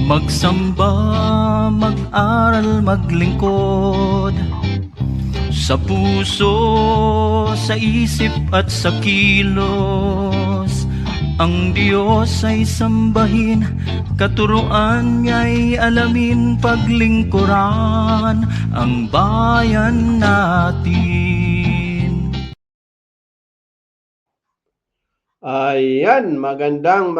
Magsamba, mag-aral, maglingkod, sa puso, sa isip at sa kilos. Ang Diyos ay sambahin, katuruan niya'y alamin, paglingkuran ang bayan natin. Ayan, magandang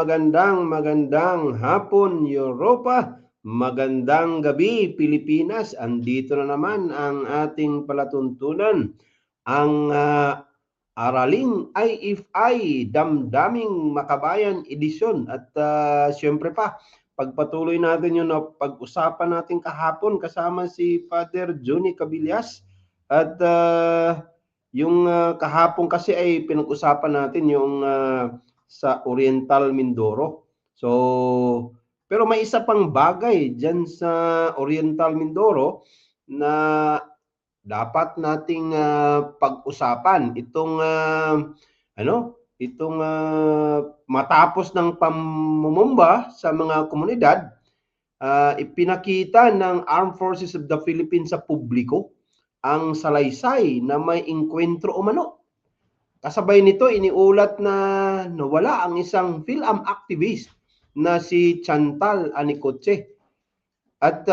hapon Europa, magandang gabi Pilipinas. Andito na naman ang ating palatuntunan, ang Araling IFI Damdaming Makabayan edisyon. At siyempre pa, pagpatuloy natin yung pag-usapan natin kahapon kasama si Father Johnny Cabillas. At yung kahapon kasi ay pinag-usapan natin yung sa Oriental Mindoro. So, pero may isa pang bagay dyan sa Oriental Mindoro na dapat nating pag-usapan. Itong matapos ng pamumumba sa mga komunidad, ipinakita ng Armed Forces of the Philippines sa publiko ang salaysay na may engkwentro umano. Kasabay nito, iniulat na nawala ang isang PhilAm activist na si Chantal Anicoche. At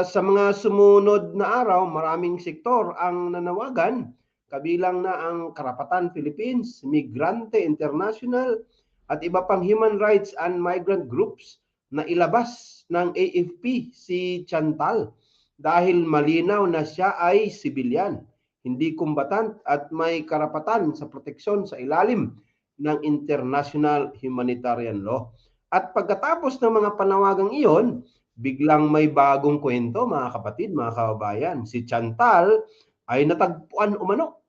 sa mga sumunod na araw, maraming sektor ang nanawagan, kabilang na ang Karapatan Philippines, Migrante International, at iba pang human rights and migrant groups na ilabas ng AFP si Chantal dahil malinaw na siya ay sibilyan, hindi kumbatant at may karapatan sa proteksyon sa ilalim ng international humanitarian law. At pagkatapos ng mga panawagang iyon, biglang may bagong kwento, mga kapatid, mga kababayan. Si Chantal ay natagpuan umano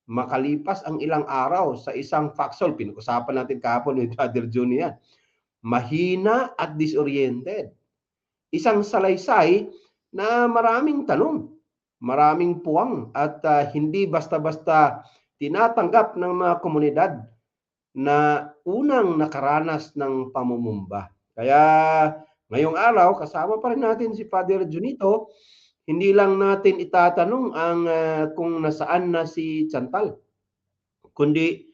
makalipas ang ilang araw sa isang foxhole. Pinag-usapan natin kahapon with Father Junior. Mahina at disoriented. Isang salaysay na maraming tanong, maraming puwang at hindi basta-basta tinatanggap ng mga komunidad na unang nakaranas ng pamumumba. Kaya ngayong araw, kasama pa rin natin si Father Junito. Hindi lang natin itatanong ang kung nasaan na si Chantal, kundi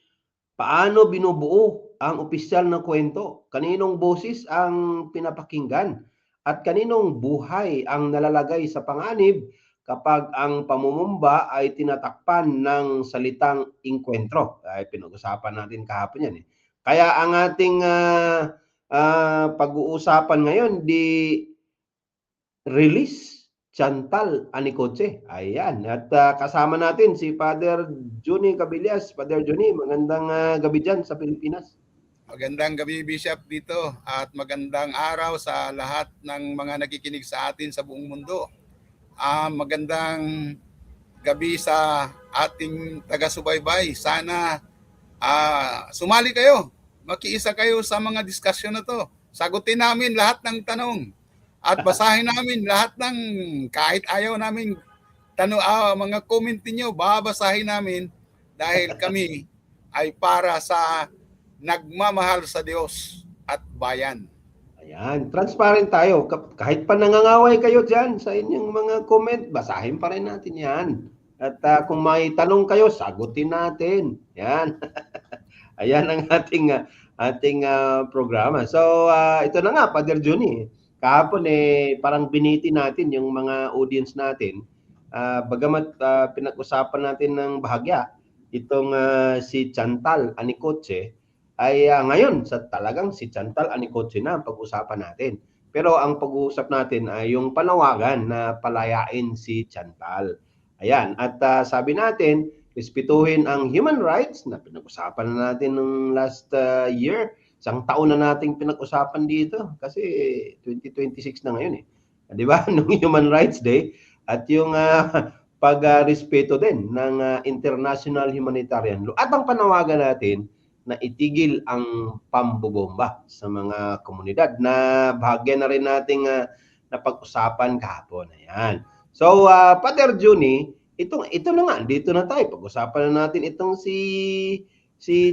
paano binubuo ang opisyal na kwento, kaninong boses ang pinapakinggan, at kaninong buhay ang nalalagay sa panganib kapag ang pamumumba ay tinatakpan ng salitang inkwentro. Ay pinag-usapan natin kahapon yan. Kaya ang ating pag-uusapan ngayon, di release Chantal Anicoche. Ayan. At kasama natin si Father Johnny Cabillas. Father Johnny, magandang gabi dyan sa Pilipinas. Magandang gabi, Bishop, dito at magandang araw sa lahat ng mga nakikinig sa atin sa buong mundo. Magandang gabi sa ating taga-subaybay. Sana sumali kayo, makiisa kayo sa mga diskusyon na to. Sagutin namin lahat ng tanong at basahin namin lahat ng kahit ayaw namin mga comment niyo, babasahin namin dahil kami ay para sa nagmamahal sa Diyos at bayan. Ayan, transparent tayo. Kahit pa nangangaway kayo dyan sa inyong mga comment, basahin pa rin natin yan. At kung may tanong kayo, sagutin natin. Yan. Ayan ang ating programa. So, ito na nga, Father Johnny. Kahapon parang biniti natin yung mga audience natin. Bagamat pinag-usapan natin ng bahagya, itong si Chantal Anicoche, ay ngayon sa talagang si Chantal Anicoche na ang pag-usapan natin. Pero ang pag-uusap natin ay yung panawagan na palayain si Chantal. Ayan, at sabi natin, respetuhin ang human rights na pinag-usapan na natin nung last year. Isang taon na nating pinag-usapan dito kasi 2026 na ngayon Di ba? Nung Human Rights Day at yung pag-respeto din ng international humanitarian law. At ang panawagan natin na itigil ang pambobomba sa mga komunidad na bahagya na rin nating napag-usapan kahapon. Ayan. So, Father Juni, ito na nga, dito na tayo. Pag-usapan na natin itong si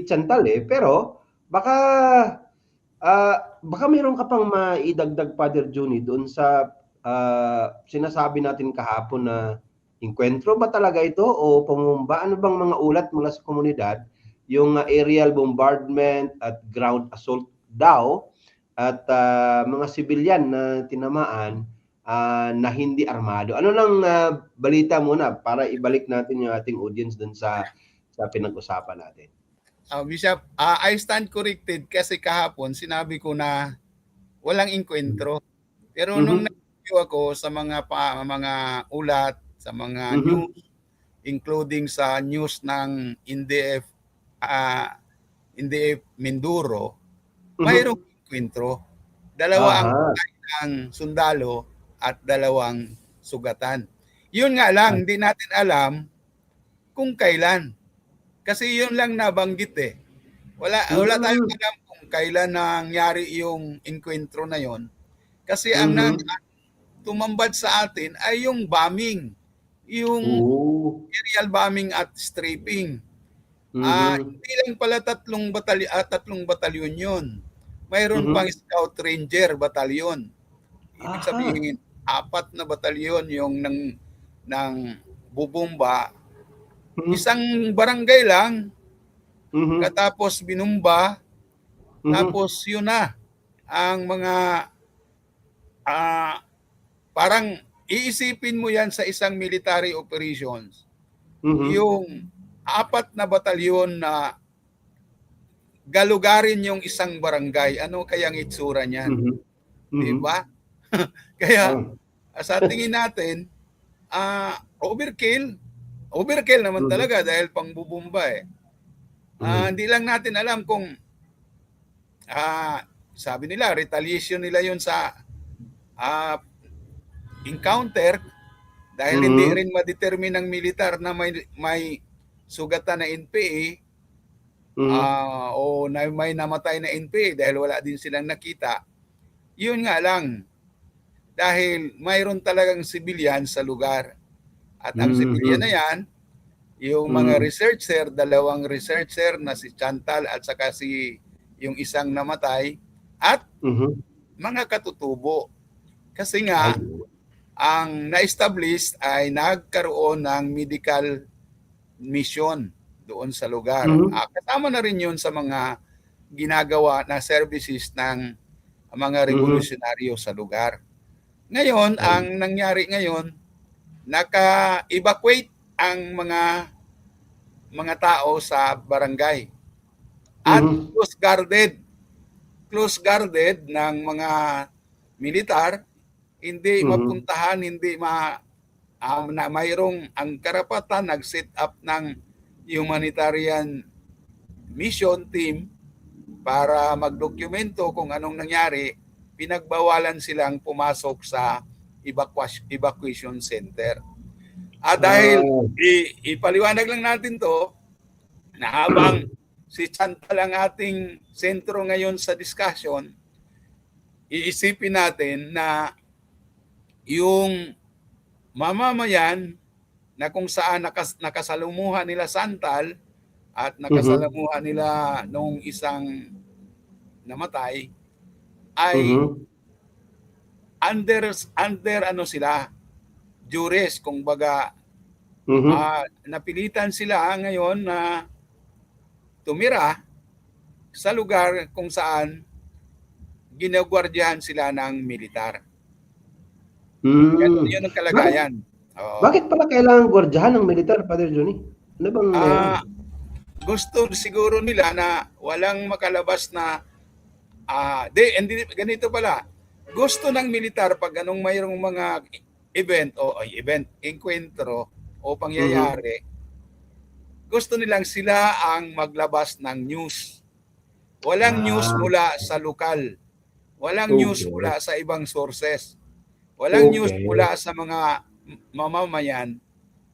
Chantal pero baka Baka mayroon ka pang maidagdag, Father Johnny, doon sa sinasabi natin kahapon na inkwentro ba talaga ito o pangumba? Ano bang mga ulat mula sa komunidad? Yung aerial bombardment at ground assault daw at mga civilian na tinamaan na hindi armado. Ano lang balita muna para ibalik natin yung ating audience doon sa pinag-usapan natin. Bishop, I stand corrected kasi kahapon sinabi ko na walang inkwentro. Pero nung nag-review ako sa mga ulat, sa mga news, including sa news ng NDF Mindoro, mayroong inkwentro. Dalawa ang patay ng sundalo at 2 sugatan. Yun nga lang, hindi natin alam kung kailan. Kasi yun lang nabanggit eh. Wala tayong alam kung kailan nangyari yung inkwentro na yon. Kasi ang tumambad sa atin ay yung bombing. Yung aerial bombing at strafing. Hindi lang pala 3 batalyon yun. Mayroon pang Scout Ranger batalyon. Ibig sabihin, 4 na batalyon yung ng bubomba. Isang barangay lang, katapos binumba, tapos yun na, ang mga, parang iisipin mo yan sa isang military operations, yung 4 na batalyon na galugarin yung isang barangay, ano kayang itsura niyan? Diba? Kaya, sa tingin natin, overkill naman talaga dahil pangbubumba eh. Hindi lang natin alam kung sabi nila, retaliation nila yun sa encounter dahil hindi rin ma-determine ng militar na may sugatan na NPA o na may namatay na NPA dahil wala din silang nakita. Yun nga lang, dahil mayroon talagang civilian sa lugar. At ang civilian na yan, yung mga researcher, 2 researcher na si Chantal at saka yung isang namatay, at mga katutubo. Kasi nga, ang na-establish ay nagkaroon ng medical mission doon sa lugar. Kasama na rin yun sa mga ginagawa na services ng mga revolusyonaryo sa lugar. Ngayon, ang nangyari ngayon, naka-evacuate ang mga tao sa barangay at close guarded ng mga militar, hindi mapuntahan, hindi na mayroong ang karapatan nag-set up ng humanitarian mission team para magdokumento kung anong nangyari. Pinagbawalan silang pumasok sa evacuation center. Dahil ipaliwanag lang natin to na habang si Chantal ang ating sentro ngayon sa discussion, iisipin natin na yung mamamayan na kung saan nakasalumuhan nila Chantal at nakasalamuhan nila nung isang namatay ay under ano sila, duress, kung baga napilitan sila ngayon na tumira sa lugar kung saan ginagwardyahan sila ng militar. Yun ang kalagayan. Bakit pala kailangan gwardyahan ng militar, Father Johnny? Ano bang gusto siguro nila na walang makalabas na ganito pala. Gusto ng militar pag anong mayroong mga enkwentro o pangyayari, gusto nilang sila ang maglabas ng news. Walang news mula sa lokal. Walang news mula sa ibang sources. Walang news mula sa mga mamamayan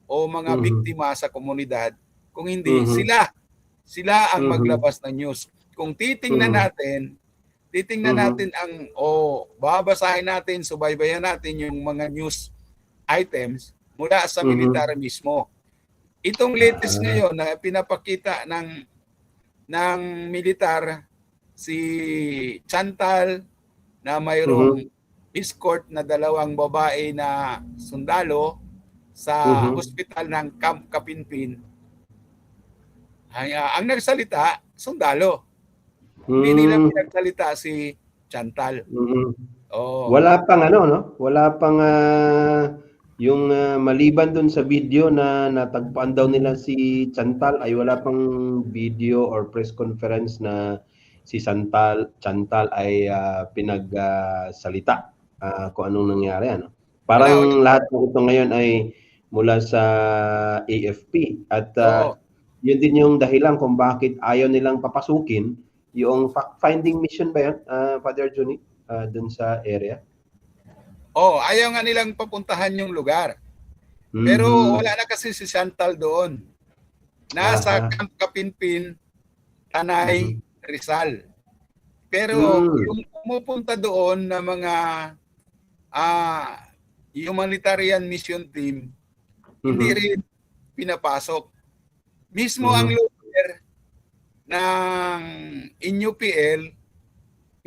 o mga biktima sa komunidad. Kung hindi, sila ang maglabas ng news. Kung titingnan natin babasahin natin, subaybayan natin yung mga news items mula sa militar mismo. Itong latest ngayon na pinapakita ng militar si Chantal na mayroong escort na 2 babae na sundalo sa hospital ng Camp Kapinpin. Ang nagsalita, sundalo. Hindi nila pinagsalita si Chantal. Oh. Wala pang ano, no? Wala pang yung maliban dun sa video na natagpuan daw nila si Chantal, ay wala pang video or press conference na si Chantal ay pinagsalita kung anong nangyari, ano. Parang lahat ng ito ngayon ay mula sa AFP at yun din yung dahilan kung bakit ayaw nilang papasukin yung fact-finding mission ba yun, Father Johnny, dun sa area? Ayaw nga nilang papuntahan yung lugar. Pero wala na kasi si Chantal doon. Nasa Camp Kapinpin, Tanay, Rizal. Pero yung pumupunta doon na mga humanitarian mission team, hindi rin pinapasok. Mismo ang leader ng NUPL,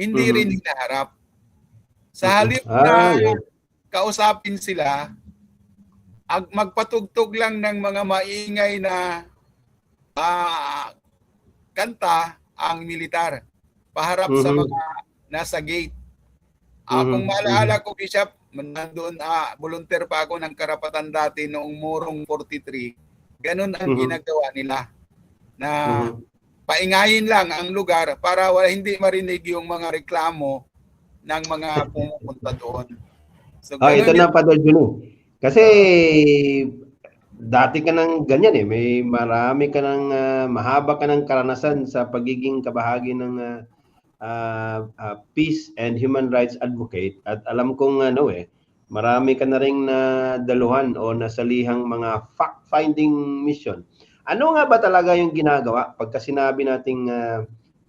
hindi rin hinaharap. Sa halip na kausapin sila, magpatugtog lang ng mga maingay na kanta ang militar paharap sa mga nasa gate. Kung maalala ko, Bishop, nandoon, volunteer pa ako ng Karapatan dati noong Morong 43. Ganun ang ginagawa nila na paingayin lang ang lugar para hindi marinig yung mga reklamo ng mga pumupunta doon. So, ito na, Father Juno. Kasi dati ka nang ganyan eh. May marami ka nang mahaba ka ng karanasan sa pagiging kabahagi ng peace and human rights advocate. At alam kong marami ka na ring nadaluhan o nasalihang mga fact-finding mission. Ano nga ba talaga yung ginagawa pagka sinabi nating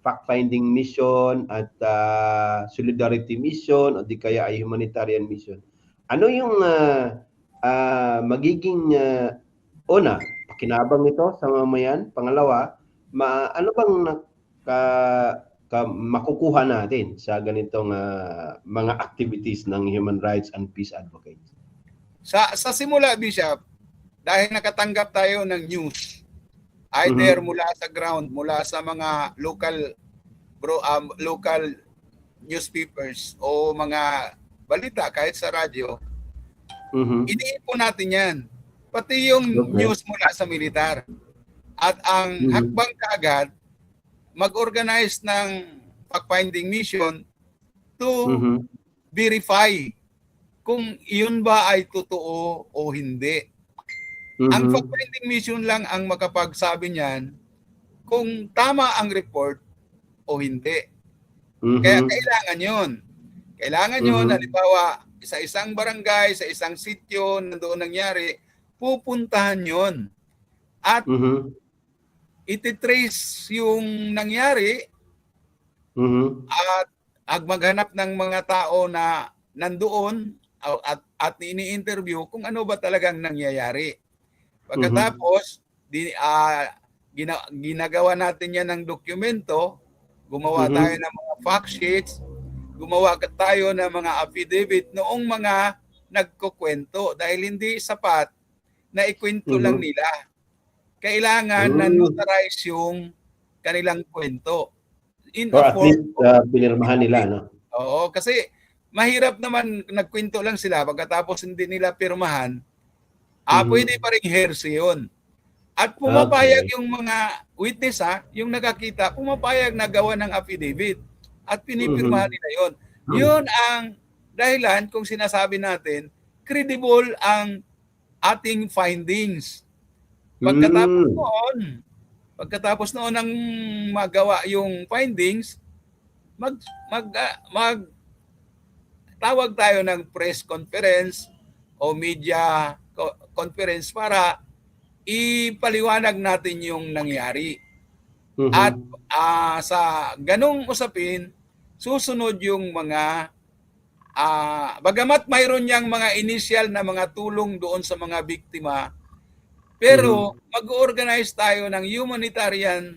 fact-finding mission at solidarity mission o di kaya ay humanitarian mission? Ano yung magiging pakinabang nito sa mamayan? Pangalawa, ano bang makukuha natin sa ganitong mga activities ng human rights and peace advocates? Sa simula, Bishop, dahil nakatanggap tayo ng news, either mula sa ground, mula sa mga local newspapers o mga balita kahit sa radyo, iniipon natin yan. Pati yung news mula sa militar. At ang hakbang kaagad, mag-organize ng fact-finding mission to verify kung iyon ba ay totoo o hindi. Ang fact-finding mission lang ang makapagsabi niyan kung tama ang report o hindi. Kaya kailangan yun. Kailangan yun, halimbawa, sa isang barangay, sa isang sityo, nandoon nangyari, pupuntahan yun. At ititrace yung nangyari at maghanap ng mga tao na nandoon at ini-interview kung ano ba talagang nangyayari. Pagkatapos, ginagawa natin yan ng dokumento, gumawa tayo ng mga fact sheets, gumawa tayo ng mga affidavit noong mga nagkukwento dahil hindi sapat na ikwento lang nila. Kailangan na notarize yung kanilang kwento. Or at least pinirmahan nila, no? Oo, kasi mahirap naman nagkwento lang sila pagkatapos hindi nila pirmahan. Pwede pa rin hearsay yun. At pumapayag yung mga witness, yung nakakita, pumapayag na gawa ng affidavit at pinipirmahan nila yun. Yun ang dahilan kung sinasabi natin, credible ang ating findings. Pagkatapos noon ng magawa yung findings, tawag tayo ng press conference o media conference para ipaliwanag natin yung nangyari. At sa ganung usapin, susunod yung mga bagamat mayroon niyang mga initial na mga tulong doon sa mga biktima, pero mag-organize tayo ng humanitarian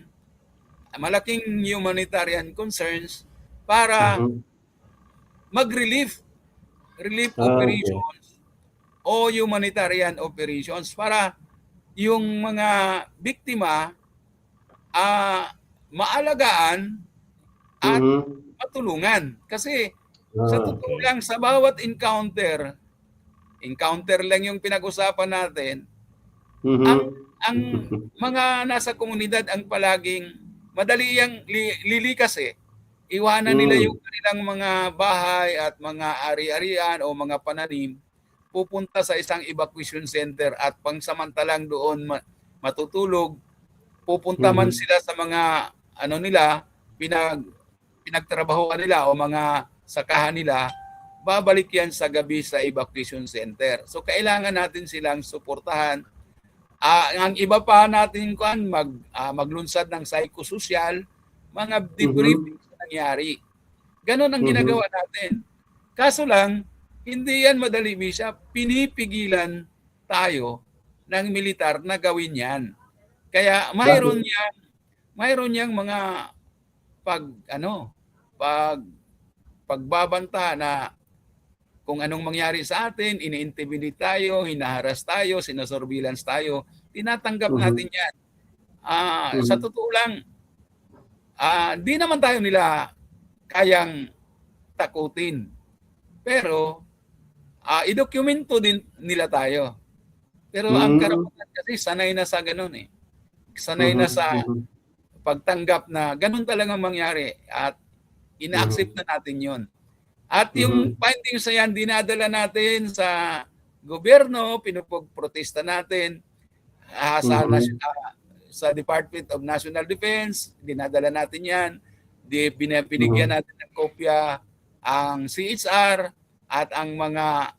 malaking humanitarian concerns para Mhm. relief Okay. operations o humanitarian operations para yung mga biktima maalagaan at Mhm. matulungan. Kasi sa totoo Okay. lang, sa bawat encounter lang yung pinag-usapan natin, ang Mhm. ang mga nasa komunidad ang palaging madali yang lilikas eh. Iwanan nila yung Mm. kanilang mga bahay at mga ari-arian o mga pananim, pupunta sa isang evacuation center at pangsamantalang doon matutulog. Pupunta man Mhm. sila sa mga nila, pinagtrabahuan nila o mga sakahan nila, babalik yan sa gabi sa evacuation center. So kailangan natin silang suportahan. Ang iba pa natin maglunsad ng psychosocial, mga debriefing Mhm. sa nangyari. Ganon ang Mhm. ginagawa natin. Kaso lang, hindi yan madali, Bishop. Pinipigilan tayo ng militar na gawin yan. Kaya Bakit? mayroon niyang mga pag ano, pag pagbabanta na kung anong mangyari sa atin, ini-intimidate tayo, hinaharas tayo, sinasurveillance tayo, tinatanggap natin Mhm. 'yan. Sa Mhm. totoo lang, di naman tayo nila kayang takutin. Pero idokumento din nila tayo. Pero ang Hmm. karapatan kasi sanay na sa gano'n eh. Sanay Mhm. na sa Mhm. pagtanggap na gano'n talagang mangyari at ina-accept Mhm. na natin 'yon. At yung Mhm. findings na yan, dinadala natin sa gobyerno, pinupag-protesta natin Mhm. sa Department of National Defense, dinadala natin yan, binigyan Mhm. natin ng kopya ang CHR at ang mga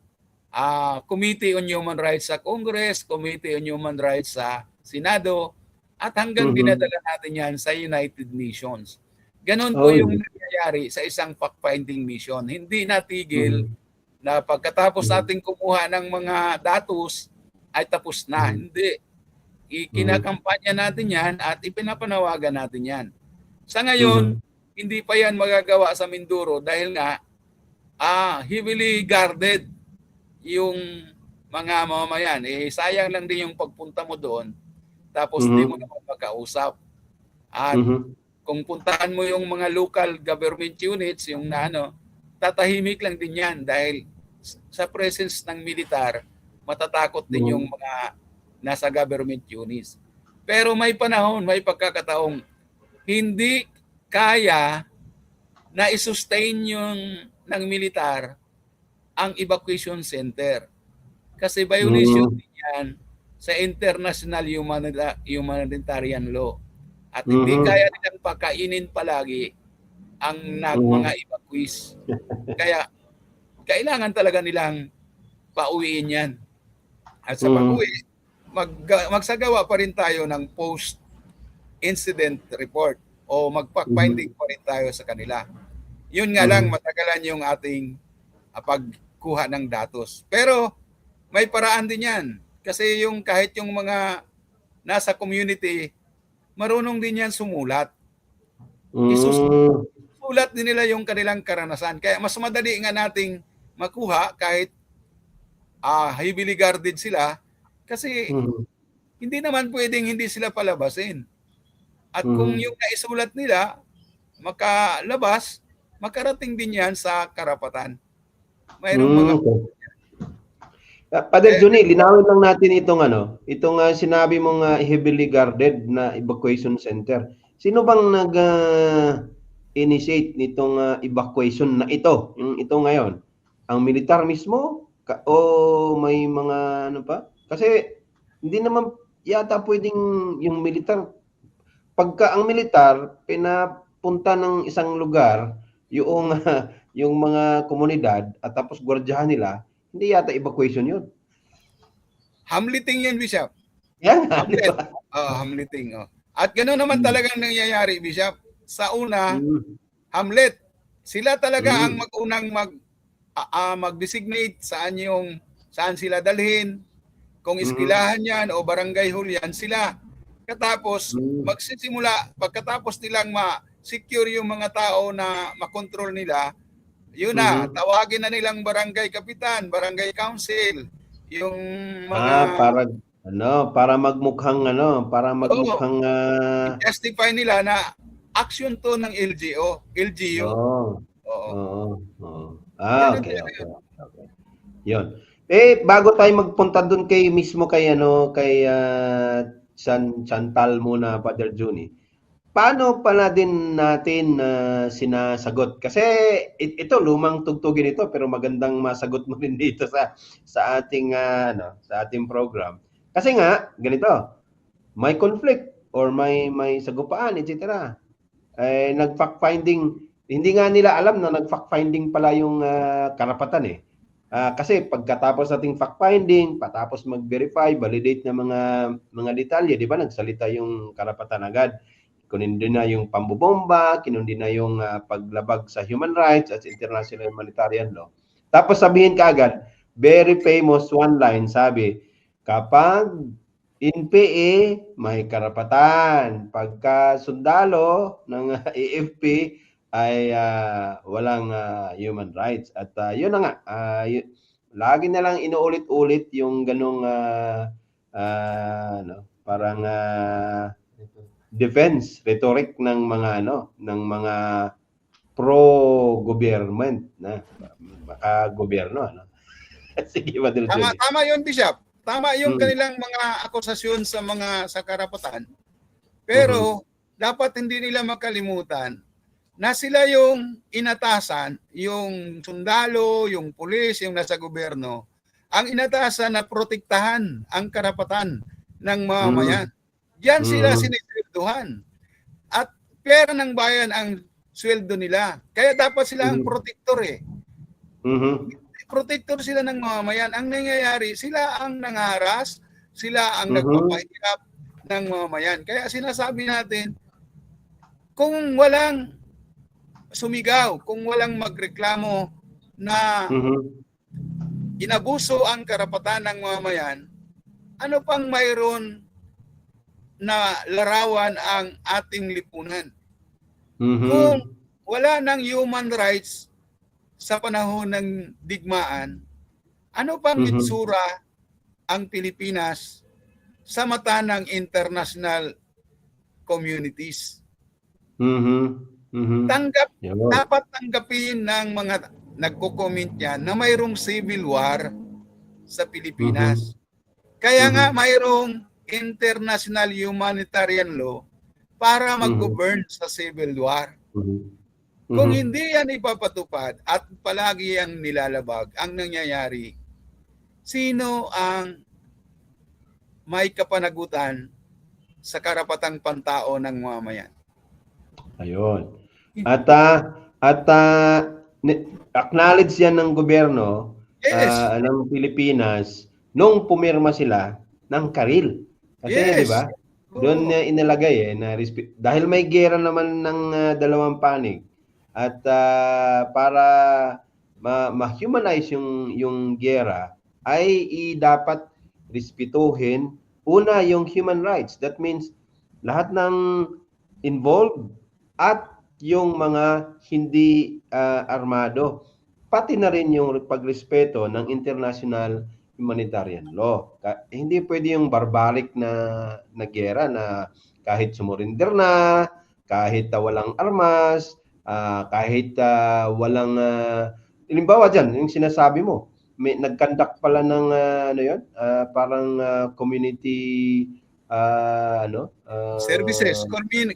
Committee on Human Rights sa Congress, Committee on Human Rights sa Senado, at hanggang Mhm. dinadala natin yan sa United Nations. Ganon po yung Oy. nangyayari sa isang fact-finding mission. Hindi natigil Mhm. na pagkatapos Mhm. natin kumuha ng mga datos ay tapos na. Mhm. Hindi. Mhm. Ikinakampanya natin yan at ipinapanawagan natin yan. Sa ngayon, Mhm. hindi pa yan magagawa sa Mindoro dahil nga heavily guarded yung mga mamamayan. Sayang lang din yung pagpunta mo doon tapos di mo Mhm. naman makausap. At Mhm. kung puntahan mo yung mga local government units, yung tatahimik lang din yan dahil sa presence ng militar, matatakot din yung Mhm. mga nasa government units. Pero may panahon, may pagkakataong hindi kaya na i-sustain yung ng militar ang evacuation center. Kasi violation Mhm. din yan sa international humanitarian law. At hindi kaya Mhm. nilang pakainin palagi ang mga Mhm. evacuees. Kaya kailangan talaga nilang pauwiin yan. At sa pag-uwi, Mhm. magsagawa pa rin tayo ng post-incident report o Mhm. magpa-finding pa rin tayo sa kanila. Yun nga lang, Mhm. matagalan yung ating pagkuha ng datos. Pero may paraan din yan. Kasi kahit yung mga nasa community, marunong din yan sumulat. Hmm. Isusulat din nila yung kanilang karanasan. Kaya mas madali nga nating makuha kahit heavily guarded sila kasi Mhm. hindi naman pwedeng hindi sila palabasin. At kung Mhm. yung naisulat nila makalabas, makarating din yan sa karapatan. Mayroong mga Okay. Father kaya, Johnny, linawin lang natin itong sinabi mong heavily guarded na evacuation center. Sino bang initiate nitong evacuation na ito? Yung ito ngayon, ang militar mismo o may mga ano pa? Kasi hindi naman yata pwedeng yung militar. Pagka ang militar pinapunta ng isang lugar yung yung mga komunidad at tapos gwardiyahan nila, hindi yata evacuation 'yun. hamliting yan, Bishop. Yan nga, 'di Hamlet. ba? Hamleting. At gano'n naman Hmm. talagang nangyayari, Bishop. Sa una, Hmm. Hamlet. Sila talaga ang Hmm. mag-unang mag-designate saan sila dalhin. Kung Mhm. iskilahan yan o barangay hall yan, sila. Katapos, magsisimula, pagkatapos nilang ma-secure yung mga tao na makontrol nila, yun na, tawagin na nilang barangay kapitan, barangay council, yung mga... para magmukhang justify nila na action to ng LGU. Okay. Yun. Bago tayo magpunta doon mismo kay Chantal muna, Father Juni. Paano pala din natin sinasagot? Kasi ito lumang tugtugin ito, pero magandang masagot mo din dito sa ating sa ating program. Kasi nga ganito, may conflict or may sagupaan, etc. Nag-fact finding, hindi nga nila alam na nag-fact finding pala yung karapatan kasi pagkatapos nating fact finding, patapos mag-verify, validate ng mga detalye, di ba? Nagsalita yung karapatan agad. Kinundi na yung pambobomba, kinundi na yung paglabag sa human rights at international humanitarian law. Tapos sabihin kaagad, very famous one line, sabi, kapag NPA may karapatan, pagka sundalo ng AFP ay walang human rights. At yun na nga, lagi na lang inuulit-ulit yung ganong parang defense rhetoric ng mga pro-government na maka-gobyerno. Sige, tama yun, Bishop. Tama yung kanilang mga akusasyon sa karapatan. Pero dapat hindi nila makalimutan na sila yung inatasan, yung sundalo, yung pulis, yung nasa gobyerno, ang inatasan na protektahan ang karapatan ng mamamayan. Diyan sila sinisweldohan. At pera ng bayan ang sweldo nila. Kaya dapat sila ang protector Protector sila ng mamamayan. Ang nangyayari, sila ang nangaharas, sila ang nagpapahirap ng mamamayan. Kaya sinasabi natin, kung walang sumigaw, kung walang magreklamo na inabuso ang karapatan ng mamamayan, ano pang mayroon na larawan ang ating lipunan? Kung wala ng human rights sa panahon ng digmaan, ano pang itsura ang Pilipinas sa mata ng international communities? Dapat tanggapin ng mga nagko-comment yan na mayroong civil war sa Pilipinas. Kaya nga mayroong international humanitarian law para mag-govern sa civil war. Kung hindi yan ipapatupad at palagi ang nilalabag, ang nangyayari, sino ang may kapanagutan sa karapatang pantao ng mamamayan? Ayun. At acknowledge yan ng gobyerno ng Pilipinas nung pumirma sila ng Karil. Kasi di ba? Doon niya inilagay na dahil may gera naman ng dalawang panig at para ma-humanize yung gera ay dapat respetuhin una yung human rights. That means lahat ng involved at yung mga hindi armado, pati na rin yung pagrespeto ng international humanitarian law. Hindi pwede yung barbaric na gera na kahit sumurinder na, kahit walang armas, kahit walang halimbawa dyan, yung sinasabi mo, may nag-conduct pala ng parang community services, community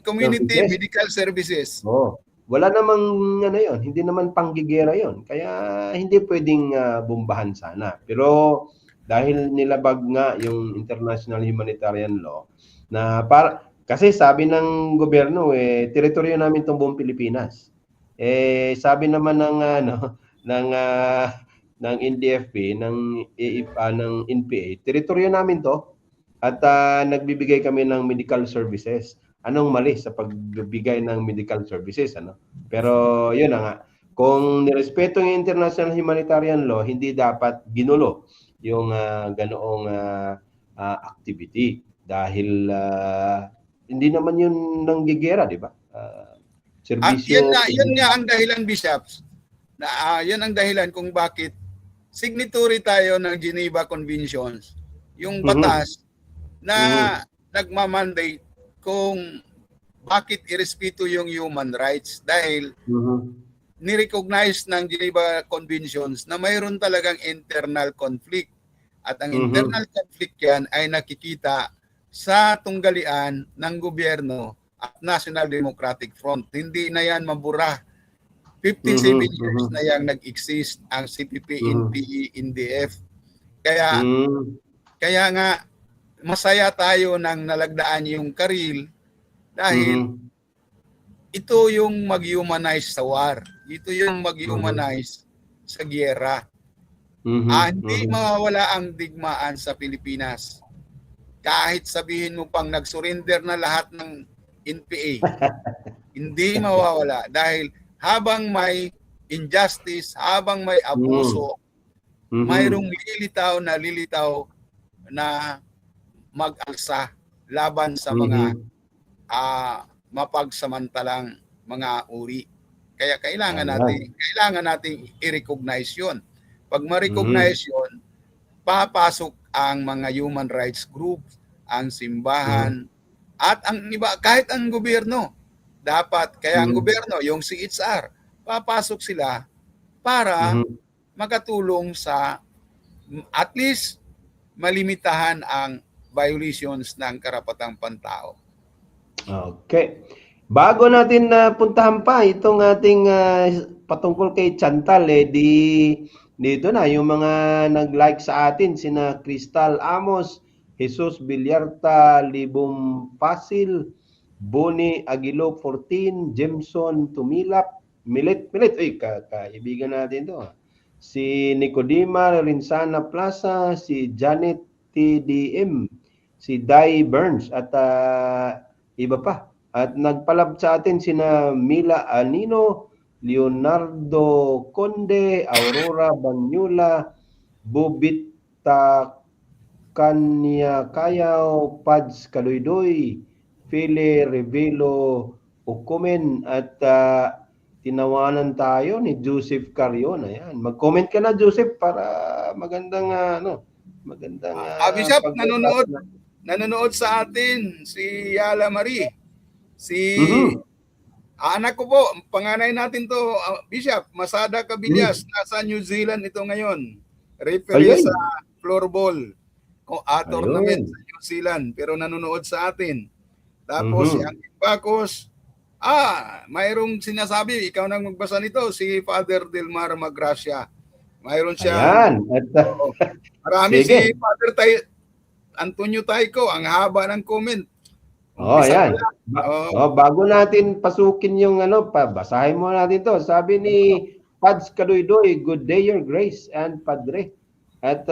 services. Medical services. Wala namang yun, hindi naman panggigera yun. Kaya hindi pwedeng bombahan sana. Pero dahil nilabag nga yung international humanitarian law na kasi sabi ng gobyerno teritoryo namin tong buong Pilipinas. Sabi naman ng NDFP, ng NPA, teritoryo namin to at nagbibigay kami ng medical services. Anong mali sa pagbibigay ng medical services, Pero yun na nga, kung nirespeto ng international humanitarian law, hindi dapat ginulo yung ganoong activity. Dahil hindi naman yun nanggigera, di ba? Yan Serbisyo. nga ang dahilan, Bishops. Yan ang dahilan kung bakit signatory tayo ng Geneva Conventions, yung batas na nagmamandate kung bakit irespeto yung human rights dahil nirecognize ng Geneva Conventions na mayroon talagang internal conflict at ang internal conflict yan ay nakikita sa tunggalian ng gobyerno at National Democratic Front. Hindi na yan mabura. 57 years na yang nag-exist ang CPP, NPE, NDF. Kaya nga masaya tayo nang nalagdaan yung Karil dahil ito yung mag-humanize sa war. Ito yung mag-humanize sa giyera. Hindi mawawala ang digmaan sa Pilipinas. Kahit sabihin mo pang nag-surrender na lahat ng NPA, hindi mawawala dahil habang may injustice, habang may abuso, mayroong lilitaw na mag-alsa laban sa mga mapagsamantalang mga uri. Kaya kailangan natin i-recognize 'yon. Pag ma-recognize 'yon, papasok ang mga human rights groups, ang simbahan, at ang iba, kahit ang gobyerno. Dapat, kaya ang gobyerno, yung CHR, papasok sila para makatulong sa at least malimitahan ang violations ng karapatang pantao. Okay. Bago natin puntahan pa itong ating patungkol kay Chantal, dito na yung mga nag-like sa atin, sina Crystal Amos, Jesus Villarta, Libong Pasil, Boni Aguilo 14, Jameson Tumilap, Milet, kaibigan natin to. Si Nicodema Rinsana Plaza, si Janet TDM, si Dai Burns at iba pa. At nagpalab sa atin sina Mila Anino, Leonardo Conde, Aurora Banyula, Bobita Kanya Kayaw, Pads Kaluidoy, Fili Revelo Ukumen, at tinawanan tayo ni Joseph Carion. Ayan. Mag-comment ka na, Joseph, para magandang Bishop, nanonood sa atin si Yala Marie. Anak ko po, panganay natin to, Bishop, Masada Cabillas, nasa New Zealand ito ngayon. Referee sa floorball tournament sa New Zealand, pero nanonood sa atin. Tapos si Angking Bacos, mayroong sinasabi, ikaw nang magbasa nito, si Father Delmar Magracia. Mayroon siya. Marami si Father Antonio Tayco, ang haba ng comment. Ayan. Bago natin pasukin yung basahin mo natin to. Sabi ni Pads Kadoydoy, good day your grace and Padre. At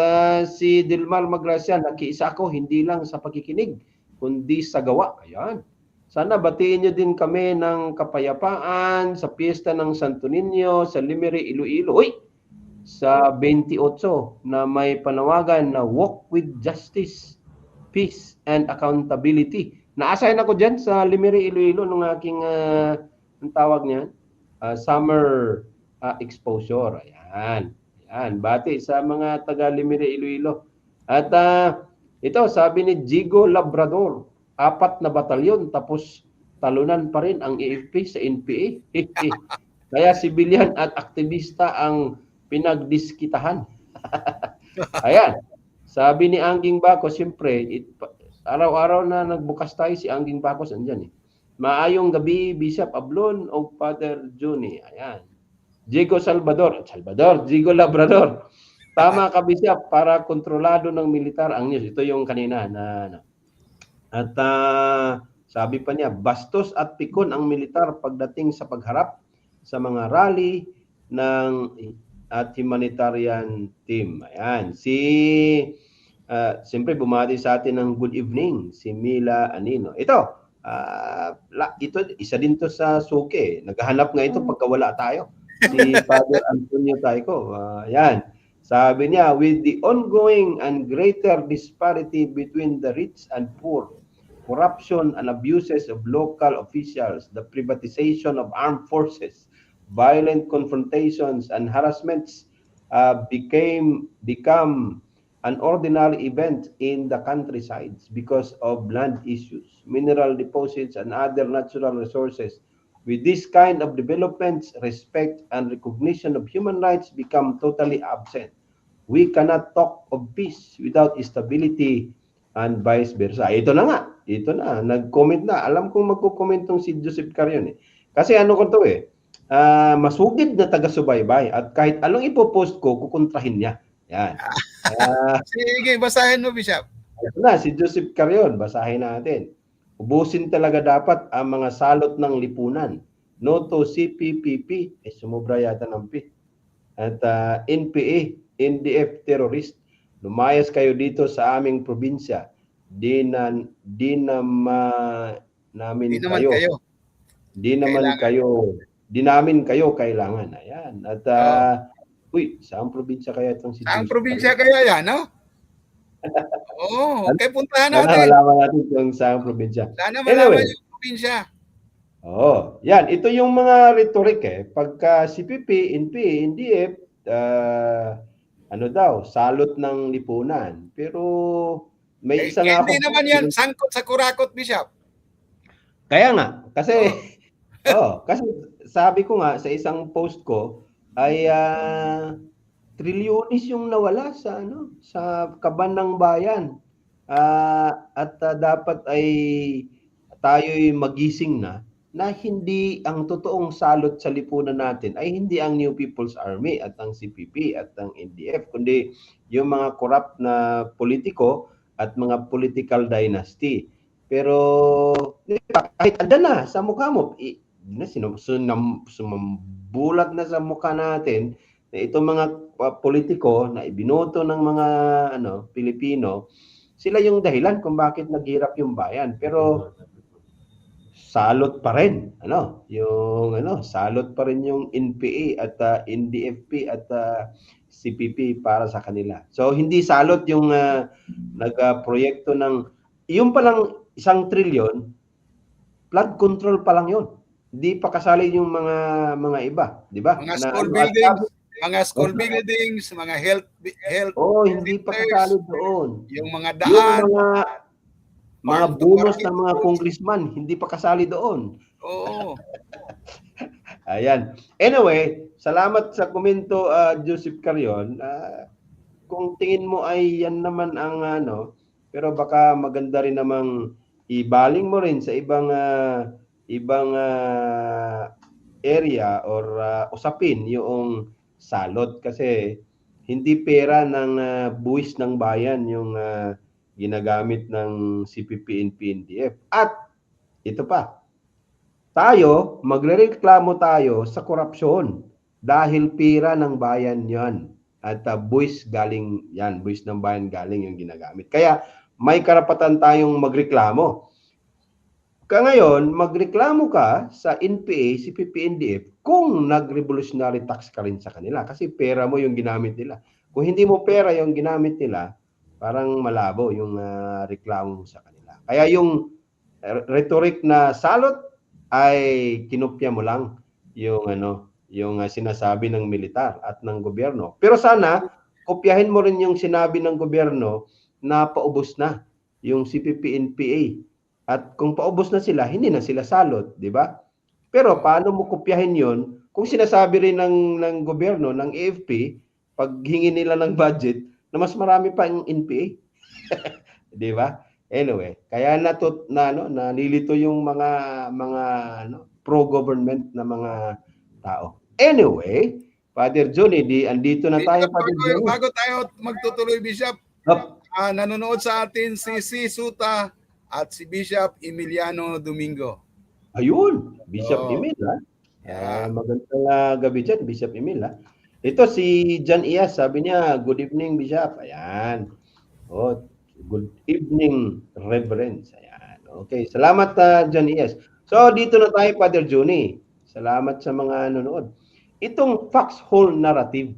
si Delmar Magracia, nakiisa ako hindi lang sa pakikinig, kundi sa gawa. Ayan. Sana batiin nyo din kami ng kapayapaan sa piyesta ng Santo Niño sa Limeri, Iloilo. Sa 28 na may panawagan na walk with justice, peace, and accountability. Na-assign ako dyan sa Limeri, Iloilo nung aking, ang tawag niyan, summer exposure. Ayan. Ayan. Bati sa mga taga Limeri, Iloilo. At ito, sabi ni Jigo Labrador, 4 na batalyon, tapos talunan pa rin ang AFP sa NPA. Kaya sibilyan at aktivista ang pinagdiskitahan. Ayan. Sabi ni Angking Bacos, siyempre, araw-araw na nagbukas tayo, si Angking Bacos andyan. Maayong gabi, Bishop Ablon o Father Juni. Ayan. Jigo Jigo Labrador. Tama ka, Bishop, para kontrolado ng militar ang news. Ito yung kanina na at sabi pa niya, bastos at pikon ang militar pagdating sa pagharap sa mga rally ng at humanitarian team. Ayan. Siyempre bumati sa atin ng good evening, si Mila Anino. Ito, isa din to sa suke. Naghahanap nga ito pagka wala tayo. Si Father Antonio Tayco. Ayan. Sabi niya, with the ongoing and greater disparity between the rich and poor, corruption and abuses of local officials, the privatization of armed forces, violent confrontations and harassments become an ordinary event in the countrysides because of land issues, mineral deposits, and other natural resources. With this kind of developments, respect and recognition of human rights become totally absent. We cannot talk of peace without stability and vice versa. Ito na nga. Ito na. Nag-comment na. Alam kong magko-comment tong si Joseph Carion eh. Kasi ano ko to eh. Masugid na taga-subaybay at kahit anong ipopost ko, kukontrahin niya. Yan. Sige, basahin mo, Bishop. Ito na, si Joseph Carion. Basahin natin. Ubusin talaga dapat ang mga salot ng lipunan. No to CPPP. Sumubra yata ng P. At NPA, NDF terrorist. Lumayas kayo dito sa aming probinsya. Di naman kayo kailangan. Ayan. At saan probinsya kaya itong si Saan probinsya kaya yan, no? Okay, puntahan natin. Sana malaman natin yung saan probinsya. Sana malaman yung probinsya. Yan. Ito yung mga rhetoric eh. Pagka CPP, NPA, NDF, salot ng lipunan. Pero may isa nga ako. Hindi naman yan, sangkot sa kurakot, Bishop. Kaya nga, kasi kasi sabi ko nga sa isang post ko ay trilyones yung nawala sa kaban ng bayan. At dapat ay tayo'y magising na hindi ang totoong salot sa lipunan natin ay hindi ang New People's Army at ang CPP at ang NDF, kundi yung mga corrupt na politiko at mga political dynasty. Pero kahit andyan na sa mukha mo, sumambulat na sa mukha natin na itong mga politiko na ibinoto ng mga Pilipino, sila yung dahilan kung bakit naghirap yung bayan. Pero salot pa rin, salot pa rin yung NPA at NDFP at CPP para sa kanila. So hindi salot yung nagproyekto ng yung palang 1 trilyon, flood control pa lang yun. Hindi pa kasali yung mga iba, di ba? Mga school buildings, mga health. Hindi pa kasali doon. Yung mga daan. Yung mga bonus ng mga congressman, hindi pa kasali doon. Ayan. Anyway, salamat sa komento, Joseph Carion. Kung tingin mo ay yan naman ang pero baka maganda rin namang ibaling mo rin sa ibang area or usapin yung salot kasi hindi pera ng buwis ng bayan yung ginagamit ng CPP, NPA, at ito pa, magrereklamo tayo sa korupsyon dahil pera ng bayan yan at buwis ng bayan galing yung ginagamit. Kaya may karapatan tayong magreklamo. Ngayon, magreklamo ka sa NPA, CPP, NDF kung nag-revolutionary tax ka rin sa kanila kasi pera mo yung ginamit nila. Kung hindi mo pera yung ginamit nila, parang malabo yung reklamo sa kanila. Kaya yung rhetoric na salot ay kinopya mo lang yung sinasabi ng militar at ng gobyerno. Pero sana kopyahin mo rin yung sinabi ng gobyerno na paubos na yung CPP, NPA. At kung paubos na sila, hindi na sila salot, di ba? Pero paano mo kopyahin yon kung sinasabi rin ng gobyerno, ng AFP, pag hingi nila ng budget, na mas marami pa yung NPA. Di ba? Anyway, kaya nalilito yung mga pro-government na mga tao. Anyway, Father Johnny, andito na tayo, Father Johnny. Bago tayo magtutuloy, Bishop, nanonood sa atin si Suta at si Bishop Emiliano Domingo. Ayun, Bishop Emil, magandang gabi dyan, Bishop Emil, Ito si John Ias, sabi niya, good evening, Bishop. Ayan. Good evening, Reverend. Ayan. Okay, salamat John Ias. So, dito na tayo, Father Johnny. Salamat sa mga nanonood. Itong foxhole narrative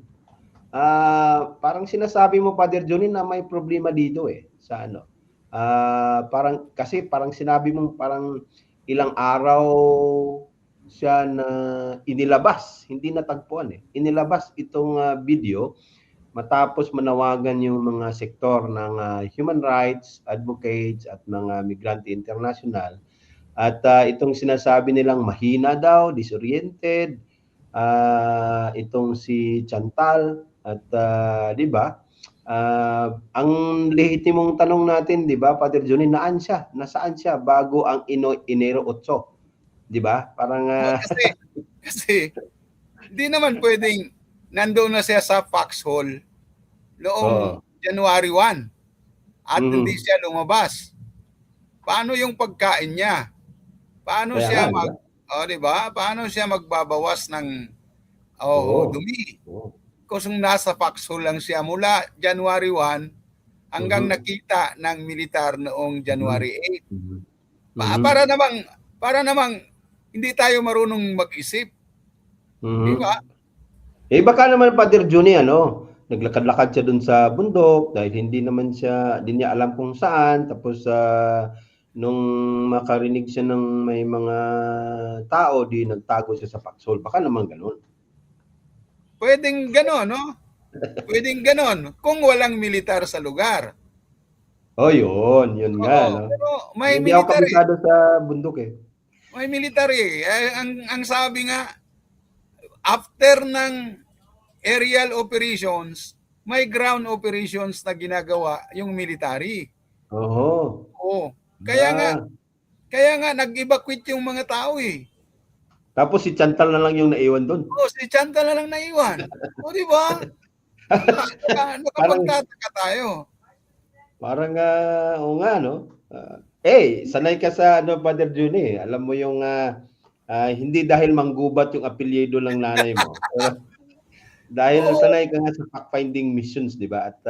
parang sinasabi mo, Father Johnny, na may problema dito sa ano. Parang sinabi mo parang ilang araw siya na inilabas, hindi natagpuan Inilabas itong video matapos manawagan yung mga sektor ng human rights advocates at mga migrante international. At itong sinasabi nilang mahina daw, disoriented, itong si Chantal at 'di ba? Ang lehitimong tanong natin, 'di ba, Father Johnny, nasaan siya bago ang Enero 8, 'di ba? Parang Kasi hindi naman pwedeng nandoon na siya sa foxhole noong January 1 at hindi siya lumabas. Paano yung pagkain niya? Paano Kaya siya nga, mag 'di ba? Paano siya magbabawas ng dumi? Kung nasa foxhole lang siya mula January 1 hanggang nakita ng militar noong January 8. Para namang hindi tayo marunong mag-isip. Di ba? Baka naman, Father Johnny, naglakad-lakad siya dun sa bundok dahil hindi niya alam kung saan. Tapos nung makarinig siya ng may mga tao, di nagtago siya sa foxhole. Baka naman ganun. Pwedeng ganon, no? Pwedeng ganon kung walang militar sa lugar. Yun nga, no? Pero may Hindi ako militar kabisado sa bundok May militar ang sabi nga, after ng aerial operations, may ground operations na ginagawa yung military. Oo. Kaya nga nag-evacuate yung mga tao Tapos si Chantal na lang yung naiwan doon. Si Chantal na lang naiwan. Di ba? Nakapagtataka tayo. Parang, oo nga, no? Sanay ka sa, Father Johnny. Alam mo yung, hindi dahil manggubat yung apelyido ng nanay mo. Pero, dahil sanay ka nga sa fact-finding missions, di ba? At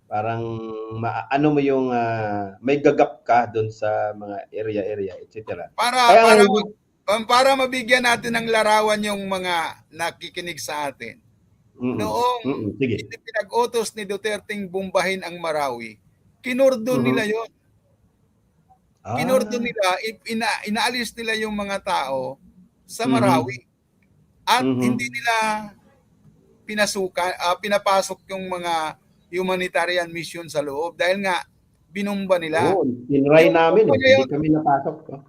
parang, ano mo yung, may gagap ka doon sa mga area, etc. Para mabigyan natin ng larawan yung mga nakikinig sa atin. Noong hindi pinag-utos ni Duterteng bombahin ang Marawi, kinordon nila yon. Kinordon nila, inaalis nila yung mga tao sa Marawi. At hindi nila pinapasok yung mga humanitarian mission sa loob dahil nga binumba nila. Tinry namin, hindi kami napasok.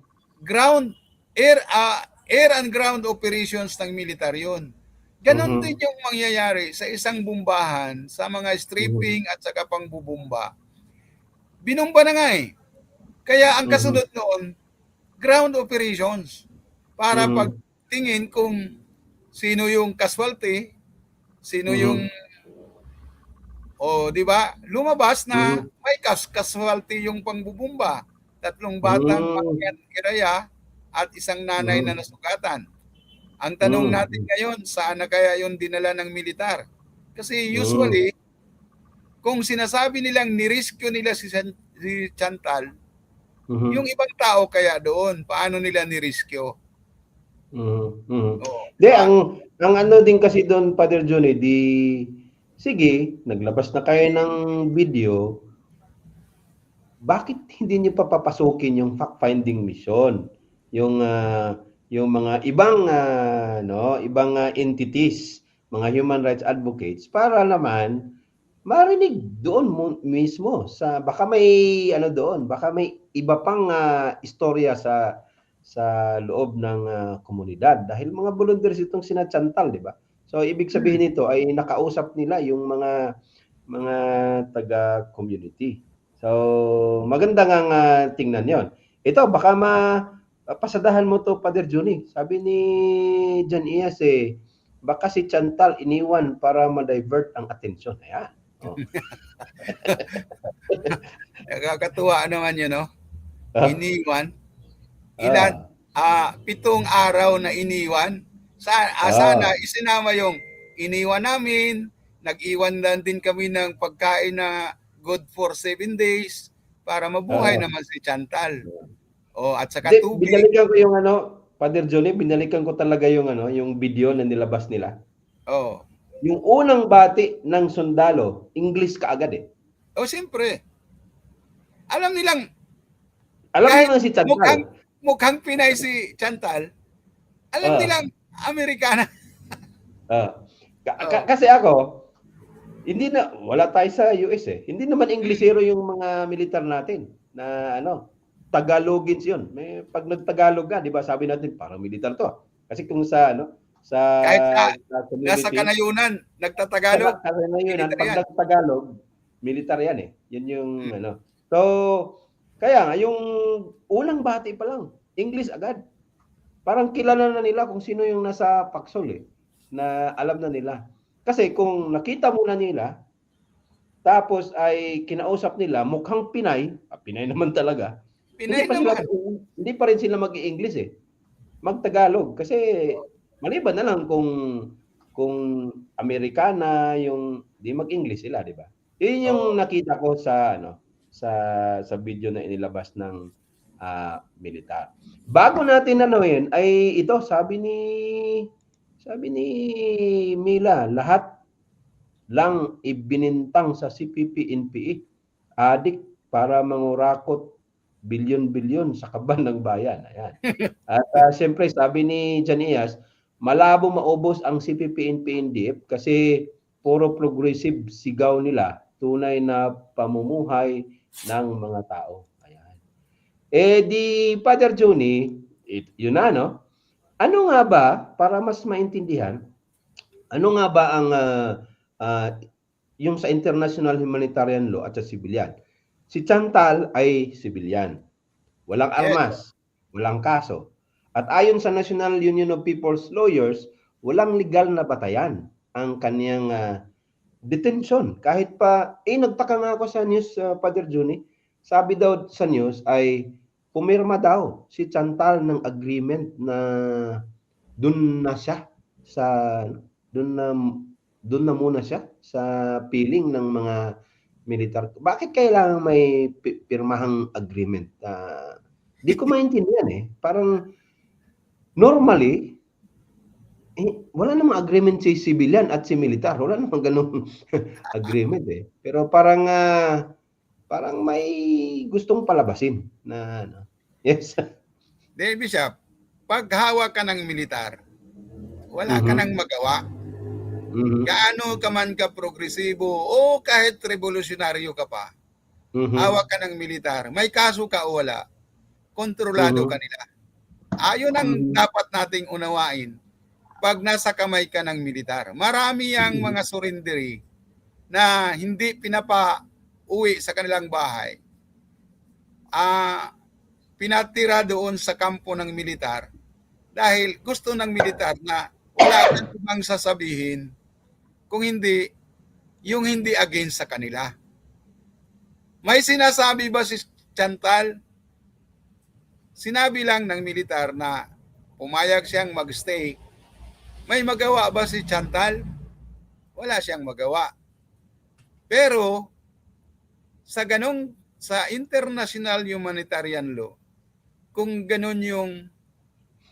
Air and ground operations ng militar yun. Ganon din yung mangyayari sa isang bumbahan, sa mga stripping at saka pangbubumba. Binumba na nga Kaya ang kasunod noon, ground operations para pagtingin kung sino yung casualty, sino yung di ba? Lumabas na may casualty yung pangbubumba. 3 batang Iraya at isang nanay na nasugatan. Ang tanong natin ngayon, saan na kaya yung dinala ng militar? Kasi usually, kung sinasabi nilang nirescue nila si Chantal, yung ibang tao kaya doon, paano nila nirescue? Ang ano din kasi doon, Father Johnny, sige, naglabas na kayo ng video, bakit hindi niyo papapasukin yung fact-finding mission? Yung mga ibang ibang entities, mga human rights advocates, para naman marinig doon mismo baka may doon, baka may iba pang istorya sa loob ng komunidad dahil mga volunteers itong sina Chantal, di ba? So ibig sabihin nito ay nakausap nila yung mga taga-community. So maganda ngang tingnan 'yon. Ito baka pasadahan mo to, Father Johnny. Sabi ni John Ias baka si Chantal iniwan para ma-divert ang atensyon. Ayan. Nakakatuwa naman yun, no? Iniwan. 7 araw na iniwan. Sana isinama yung iniwan namin, nag-iwan lang din kami ng pagkain na good for 7 days para mabuhay naman si Chantal. At saka tubig. Binalikan ko yung Father Johnny, binalikan ko talaga yung yung video na nilabas nila. yung unang bati ng sundalo, English kaagad eh. O siyempre, alam nilang Alam niyo kahit na si Chantal. mukhang Pinay si Chantal, alam Ah, nilang Amerikana. Oh. Kasi ako, wala tayo sa US eh. Hindi naman Inglesero yung mga militar natin na Tagalogins yun. Pag nagtagalog ka, di ba, sabi natin parang militar to. Kasi kung sa Kahit sa nasa community, kanayunan, nagtatagalog. kasi ngayon, Militar pag yan. nagtagalog, militar yan eh. Yun yung So, kaya nga, yung unang bati pa lang, English agad. Parang kilala na nila kung sino yung nasa Paksol eh. Na alam na nila. Kasi kung nakita muna nila, tapos ay kinausap nila, mukhang Pinay, Pinay naman talaga, Pinay naman. hindi pa rin sila mag-i-English eh. Mag-Tagalog. Kasi maliban na lang kung Amerikana, yung di mag-English sila, di ba? Yun yung nakita ko sa sa video na inilabas ng militar. Bago natin yun, ay ito, sabi ni Mila, lahat lang ibinintang sa CPP-NPA. Adik para mangurakot bilyon-bilyon sa kaban ng bayan. Ayan. At siyempre, sabi ni Janias, malabo maubos ang CPP-NPA kasi puro progressive sigaw nila, tunay na pamumuhay ng mga tao. Ayan. Di Father Johnny, yun na, no? Ano nga ba, para mas maintindihan, ano nga ba ang yung sa international humanitarian law at sa civilian? Si Chantal ay civilian. Walang armas, walang kaso. At ayon sa National Union of People's Lawyers, walang legal na batayan ang kaniyang detention. Kahit pa, nagtaka nga ako sa news, Father Juni, sabi daw sa news ay pumirma daw si Chantal ng agreement na dun na siya sa dun na muna siya sa piling ng mga militar. Bakit kailangan may pirmahang agreement? Di ko maintindihan eh. Parang normally wala namang agreement si civilian at si militar. Wala namang ganung agreement eh. Pero parang may gustong palabasin na yes. Bishop, pag hawak ka ng militar, wala ka nang magawa. Gaano ka man ka progresibo o kahit revolusyonaryo ka pa, hawak ka ng militar, may kaso ka o wala, kontrolado ka nila. Ayon ang dapat nating unawain pag nasa kamay ka ng militar. Marami ang mga surrenderi na hindi pinapa-uwi sa kanilang bahay. Pinatira doon sa kampo ng militar dahil gusto ng militar na wala kang ibang sasabihin kung hindi yung hindi against sa kanila. May sinasabi ba si Chantal? Sinabi lang ng militar na pumayag siyang magstay. May magawa ba si Chantal? Wala siyang magawa. Pero sa international humanitarian law, kung ganun yung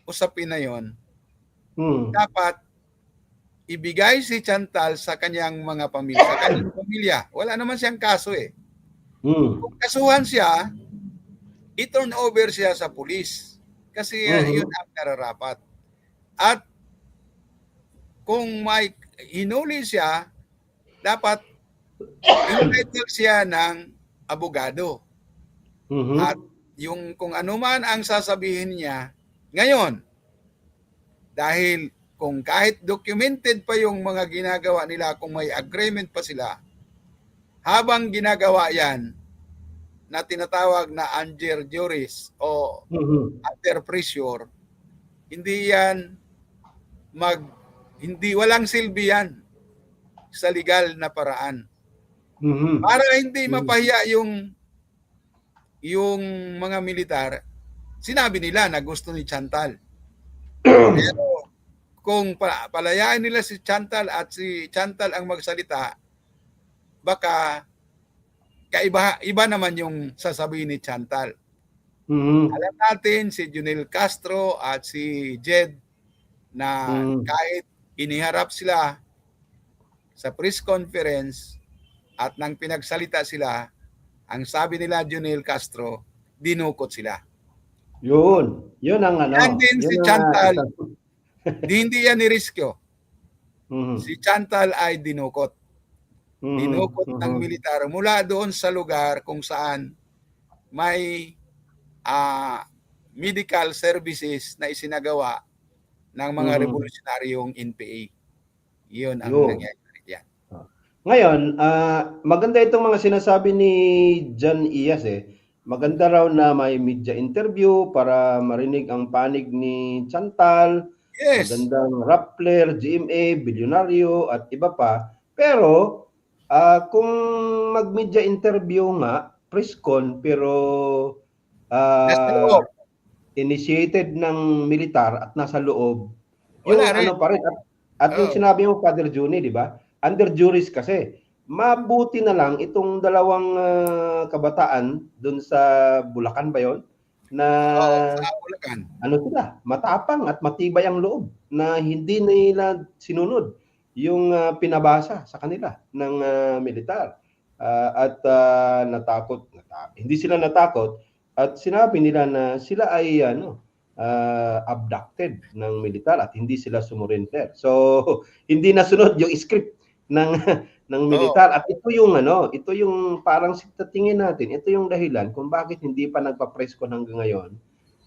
usapin na yon, dapat ibigay si Chantal sa kanyang mga pamilya, sa kanyang pamilya. Wala naman siyang kaso eh. Kung kasuhan siya, i-turn over siya sa pulis. Kasi yun ang nararapat. At kung may hinuli siya, dapat entitled siya ng abogado. At yung kung ano man ang sasabihin niya, ngayon, dahil kung kahit documented pa yung mga ginagawa nila, kung may agreement pa sila, habang ginagawa yan, na tinatawag na under juris o under pressure, hindi yan walang silbi yan sa legal na paraan. Para hindi mapahiya yung mga militar, sinabi nila na gusto ni Chantal. Pero kung palayain nila si Chantal at si Chantal ang magsalita, baka iba naman yung sasabihin ni Chantal. Alam natin si Junel Castro at si Jed na kahit iniharap sila sa press conference at nang pinagsalita sila, ang sabi nila Junel Castro, dinukot sila. Yun ang Yan din yun si ang Chantal, isang hindi yan niriskyo. mhm, Si Chantal ay dinukot. Dinukot ng mhm. militar mula doon sa lugar kung saan may medical services na isinagawa ng mga revolusyonaryong NPA. Yun ang Yun. nangyayari diyan. Ngayon, maganda itong mga sinasabi ni John Iyas Maganda raw na may media interview para marinig ang panig ni Chantal, Yes. magandang Rappler, GMA, bilyonaryo at iba pa. Pero kung mag-media interview nga, press con, pero Nasa loob. initiated ng militar at nasa loob, Wala yung rin. ano pa rin. At yung sinabi mo, Father Juni, di ba? Under juris kasi. Mabuti na lang itong dalawang kabataan dun sa Bulacan ba yon na Sa Bulacan. ano sila, matapang at matibay ang loob na hindi nila sinunod yung pinabasa sa kanila ng militar. At natakot, hindi sila natakot at sinabi nila na sila ay abducted ng militar at hindi sila sumurrender. So hindi nasunod yung script ng militar at ito yung parang sa tingin natin, ito yung dahilan kung bakit hindi pa nagpa-press con hanggang ngayon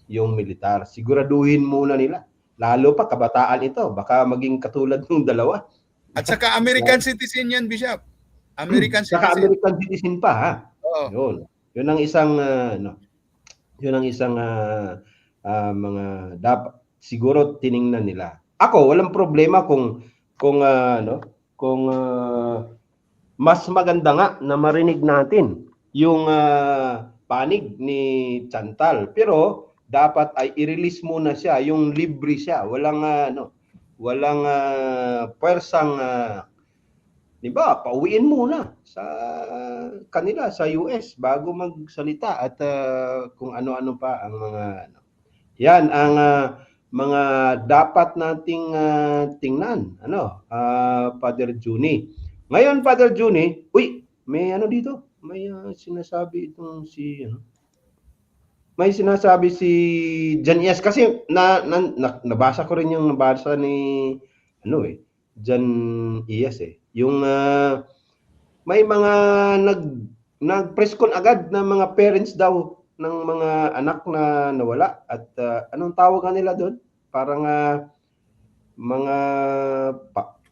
yung militar. Siguraduhin muna nila. Lalo pa kabataan ito, baka maging katulad ng dalawa. At saka American citizen yan, Bishop. American citizen. Saka American citizen pa, ha. Oo. Yun ang isang mga dapat siguro tiningnan nila. Ako, walang problema kung mas maganda nga na marinig natin yung panig ni Chantal. Pero dapat ay i-release muna siya, yung libre siya. Walang pwersang di ba, pauwiin muna sa kanila sa US bago magsalita at kung ano-ano pa ang mga yan ang mga dapat nating tingnan, Father Juni. Ngayon, Father Juni, may dito, may sinasabi itong may sinasabi si Jan Iyas kasi nabasa ko rin yung nabasa ni Jan Iyas yung may mga nag-press con agad na mga parents daw ng mga anak na nawala at anong tawag nila doon? Parang mga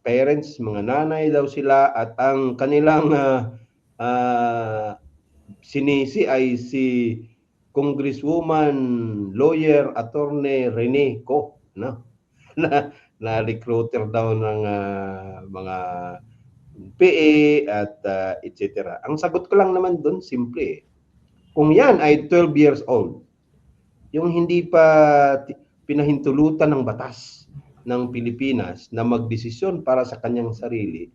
parents, mga nanay daw sila at ang kanilang sinisi ay si Congresswoman, lawyer, attorney Rene Co, na recruiter daw ng mga PA at etc. Ang sagot ko lang naman doon, simple. Kung yan ay 12 years old, yung hindi pa pinahintulutan ng batas ng Pilipinas na magdesisyon para sa kanyang sarili,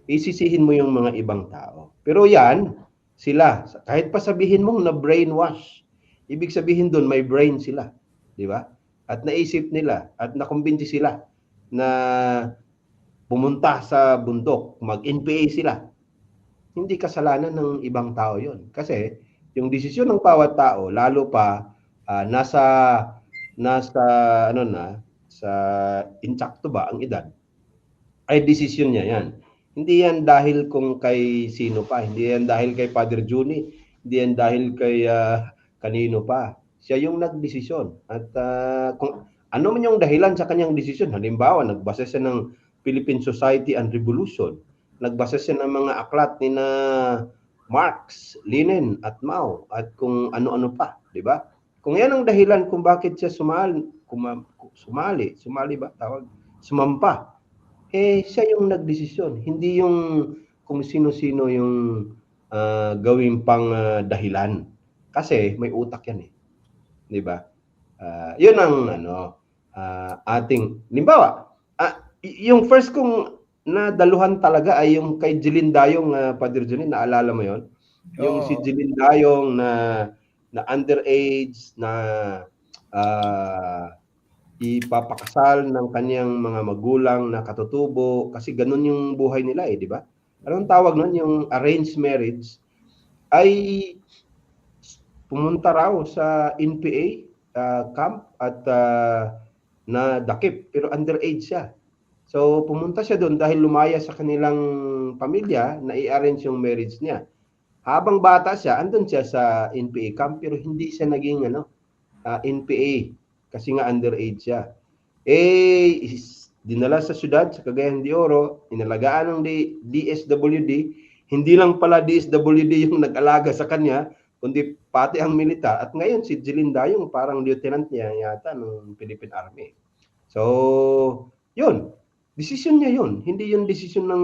isisihin mo yung mga ibang tao. Pero yan, sila, kahit pa sabihin mong na brainwash, ibig sabihin doon may brain sila, di ba? At naisip nila at nakumbinsi sila na pumunta sa bundok, mag-NPA sila. Hindi kasalanan ng ibang tao yon. Kasi yung desisyon ng bawat tao, lalo pa nasa sa intakto ba ang edad, ay desisyon niya yan. Hindi yan dahil kung kay sino pa, hindi yan dahil kay Father Juni, hindi yan dahil kay kanino pa. Siya yung nagdesisyon. At kung ano man yung dahilan sa kanyang desisyon, halimbawa, nagbasa siya ng Philippine Society and Revolution, nagbasa siya ng mga aklat ni na Marx, Lenin at Mao at kung ano-ano pa, di ba? Kung yan ang dahilan kung bakit siya sumali ba tawag? Sumampa. Siya yung nagdesisyon, hindi yung kung sino-sino yung gawing pang dahilan. Kasi may utak yan di ba? Yun ang ating limbawa. Yung first kong nadaluhan talaga ay yung kay Jeline Dayong, Padre Johnny, naalala mo yon? Yung si Jeline Dayong na underage na ipapakasal ng kanyang mga magulang na katutubo kasi ganun yung buhay nila di ba? Anong tawag nun? Yung arranged marriage ay pumunta raw sa NPA camp at nadakip pero underage siya. So pumunta siya doon dahil lumaya sa kanilang pamilya na i-arrange yung marriage niya. Habang bata siya, andun siya sa NPA camp pero hindi siya naging NPA kasi nga underage siya. Dinala sa syudad sa Cagayan de Oro, inalagaan ng DSWD. Hindi lang pala DSWD yung nag-alaga sa kanya, kundi pati ang militar. At ngayon si Jelinda yung parang lieutenant niya yata ng Philippine Army. So, yun. Desisyon niya yun. Hindi yun desisyon ng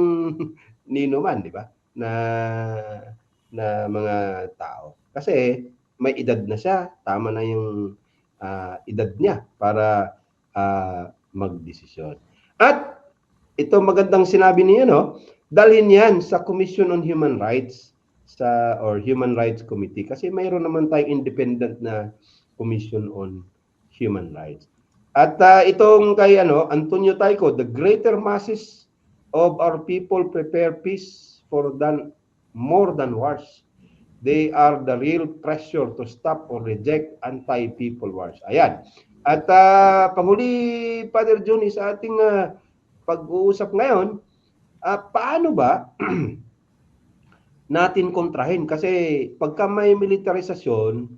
nino man, di ba? Na mga tao. Kasi may edad na siya. Tama na yung edad niya para magdesisyon. At ito magandang sinabi niya, no? Dalhin yan sa Commission on Human Rights or Human Rights Committee kasi mayroon naman tayong independent na Commission on Human Rights. At itong kay Antonio Tayco, the greater masses of our people prepare peace more than wars. They are the real pressure to stop or reject anti-people wars. Ayan. At panghuli, Father Johnny, sa ating pag-uusap ngayon, paano ba natin kontrahin? Kasi pagka may militarisasyon,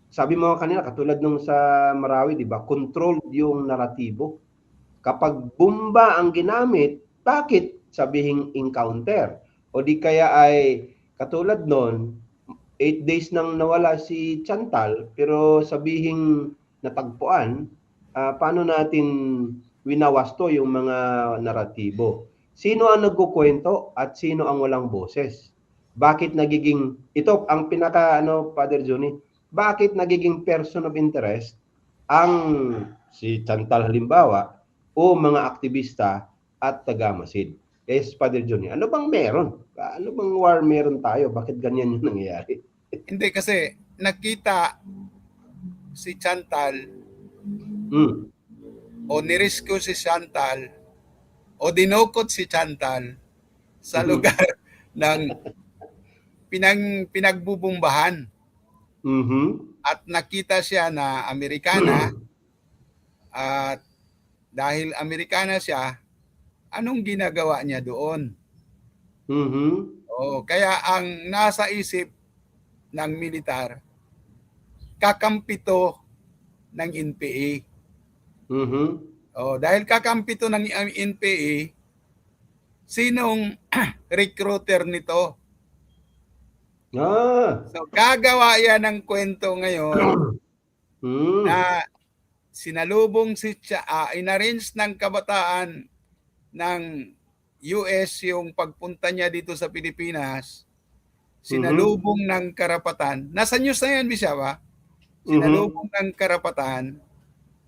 sabi mo kanina, katulad nung sa Marawi, di ba? Controlled yung naratibo. Kapag bomba ang ginamit, bakit sabihing encounter? O di kaya ay katulad nun, 8 days nang nawala si Chantal, pero sabihing natagpuan, paano natin winawasto yung mga naratibo? Sino ang nagkukwento at sino ang walang boses? Bakit nagiging, ito ang pinaka, Father Johnny, bakit nagiging person of interest ang si Chantal halimbawa o mga aktivista at taga-Masid? Yes, Father Johnny, ano bang meron? Ano bang war meron tayo? Bakit ganyan yung nangyayari? Hindi kasi nakita si Chantal o nirescue si Chantal o dinukot si Chantal sa lugar ng pinagbubumbahan. At nakita siya na Amerikana at dahil Amerikana siya, anong ginagawa niya doon? Kaya ang nasa isip ng militar, kakampito ng NPA. Dahil kakampito ng NPA, sinong recruiter nito? So gagawa yan ng kwento ngayon na sinalubong inarrange ng kabataan ng US yung pagpunta niya dito sa Pilipinas, sinalubong ng karapatan. Nasa news na yan, Bishop, sinalubong ng karapatan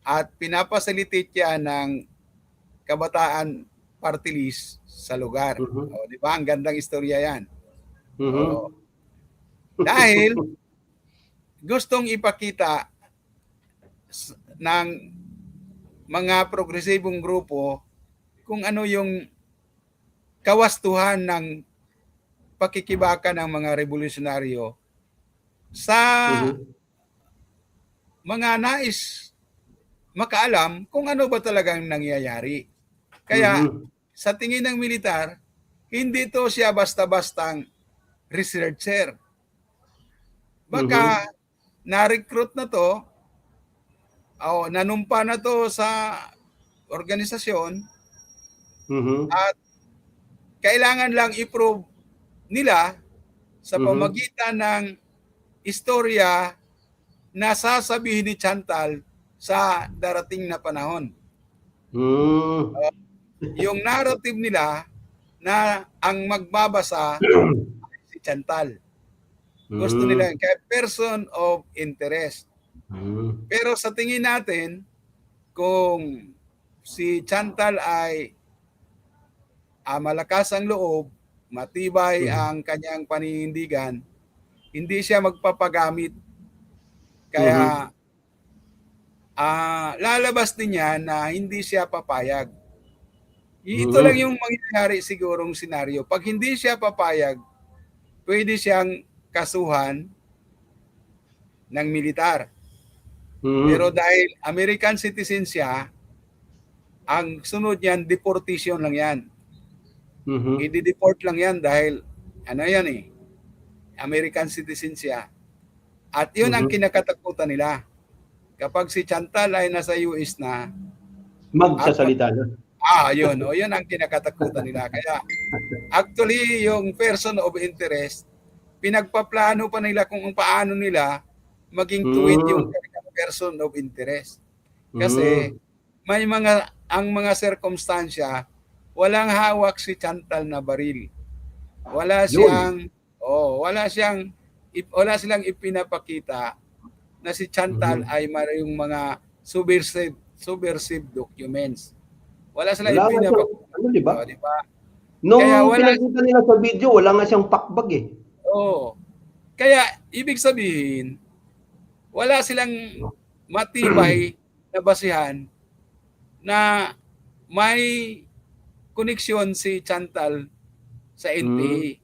at pinapasalitate niya ng kabataan party list sa lugar. Di ba? Ang gandang istorya yan. Dahil gustong ipakita ng mga progresibong grupo kung ano yung kawastuhan ng pakikibaka ng mga revolusyonaryo sa mga nais makaalam kung ano ba talagang nangyayari. Kaya sa tingin ng militar, hindi to siya basta-bastang researcher. Baka na-recruit na to o nanumpa na to sa organisasyon at kailangan lang i-prove nila sa pamagitan ng istorya na sasabihin ni Chantal sa darating na panahon. Yung narrative nila na ang magbabasa si Chantal. Gusto nila kaya person of interest. Pero sa tingin natin, kung si Chantal ay malakas ang loob, matibay ang kanyang paninindigan, hindi siya magpapagamit. Kaya lalabas din yan na hindi siya papayag. Ito lang yung mangyayari sigurong senaryo. Pag hindi siya papayag, pwede siyang kasuhan ng militar. Pero dahil American citizen siya, ang sunod yan, deportation lang yan. I-deport lang yan dahil ano yan eh, American citizen siya. At yun ang kinakatakutan nila. Kapag si Chantal ay nasa US na, magsasalita na. Yun. Yun ang kinakatakutan nila. Kaya actually, yung person of interest, pinagpaplano pa nila kung paano nila maging tuwid yung person of interest. Kasi may ang mga sirkumstansya, walang hawak si Chantal na baril. Wala silang ipinapakita na si Chantal ay mayroong mga subversive documents. Wala silang ipinapakita. Ano, diba? Diba? Nung pinakita nila sa video, wala nga siyang pakbag eh. Kaya, ibig sabihin, wala silang matibay na basihan na may koneksyon si Chantal sa NPA.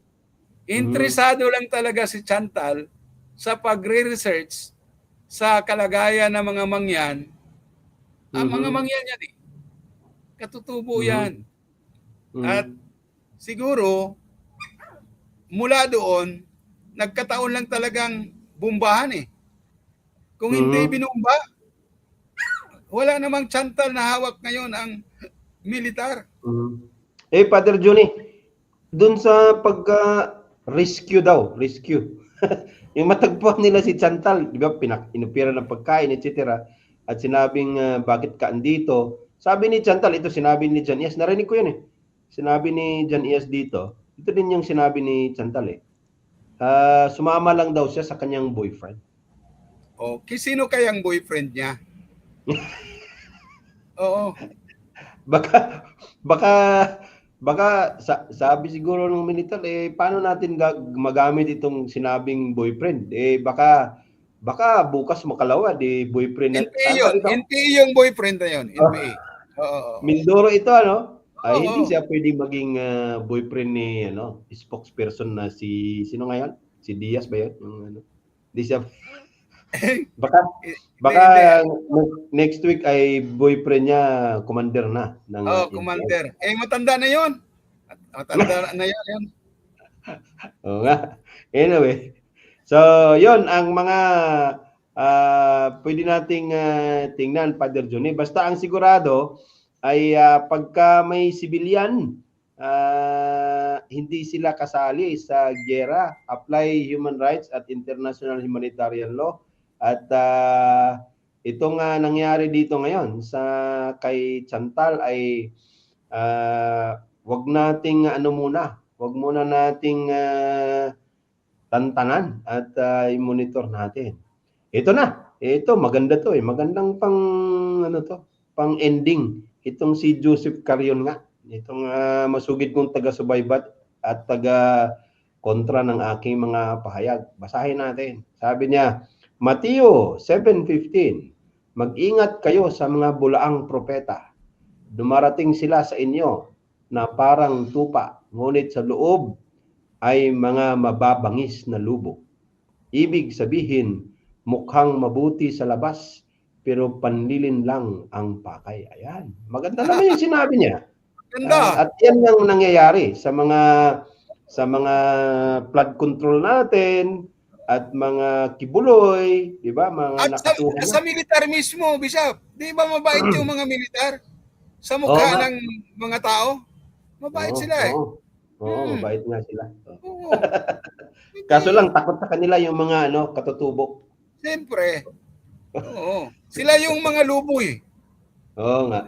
Interesado lang talaga si Chantal sa pagre-research sa kalagayan ng mga mangyan. Ang mga mangyan yan eh. Katutubo yan. At siguro, mula doon, nagkataon lang talagang bumbahan eh. Kung hindi binumba, wala namang Chantal na hawak ngayon ang militar. Father Johnny, dun sa pagka-rescue daw, yung matagpuan nila si Chantal, di ba, inupira ng pagkain, etc. At sinabing, bakit ka andito? Sabi ni Chantal, ito sinabi ni John Ias, narinig ko yun eh. Sinabi ni John Ias dito, ito din yung sinabi ni Chantal eh. Sumama lang daw siya sa kanyang boyfriend. Sino kayang boyfriend niya? Oo. Baka sabi siguro ng militar, paano natin magamit itong sinabing boyfriend? Baka bukas makalawad, boyfriend na. NPA yung boyfriend na yun. NPA. Mindoro ito, ano? Hindi siya pwedeng maging boyfriend ni spokesperson na sino ngayon? Si Diaz ba yun? Hindi siya. Baka next week ay boyfriend niya, commander na. Commander. Matanda na yun. Matanda na yun. Oo nga. Anyway. So, yon ang mga pwede nating tingnan, Father Johnny. Basta ang sigurado ay pagka may civilian, hindi sila kasali sa giyera, apply human rights at international humanitarian law. At itong nangyari dito ngayon sa kay Chantal ay wag nating wag muna nating tantanan at i-monitor natin. Ito maganda to eh. Magandang pang ending. Itong si Joseph Carion nga. Itong masugid kong taga-subaybat at taga-kontra ng aking mga pahayag. Basahin natin. Sabi niya, Mateo 7:15, mag-ingat kayo sa mga bulaang propeta. Dumarating sila sa inyo na parang tupa, ngunit sa loob ay mga mababangis na lubog. Ibig sabihin, mukhang mabuti sa labas, pero panlilin lang ang pakay. Ayan. Maganda naman yung sinabi niya. At yan ang nangyayari sa mga flood control natin, at mga kibuloy, di ba? Mga nakatuhan. Sa militar mismo, Bishop, di ba mabait yung mga militar? Sa mukha ng mga tao? Mabait sila eh. Mabait nga sila. Kaso lang, takot sa kanila yung mga katutubo. Siyempre. Sila yung mga luboy. Oo nga.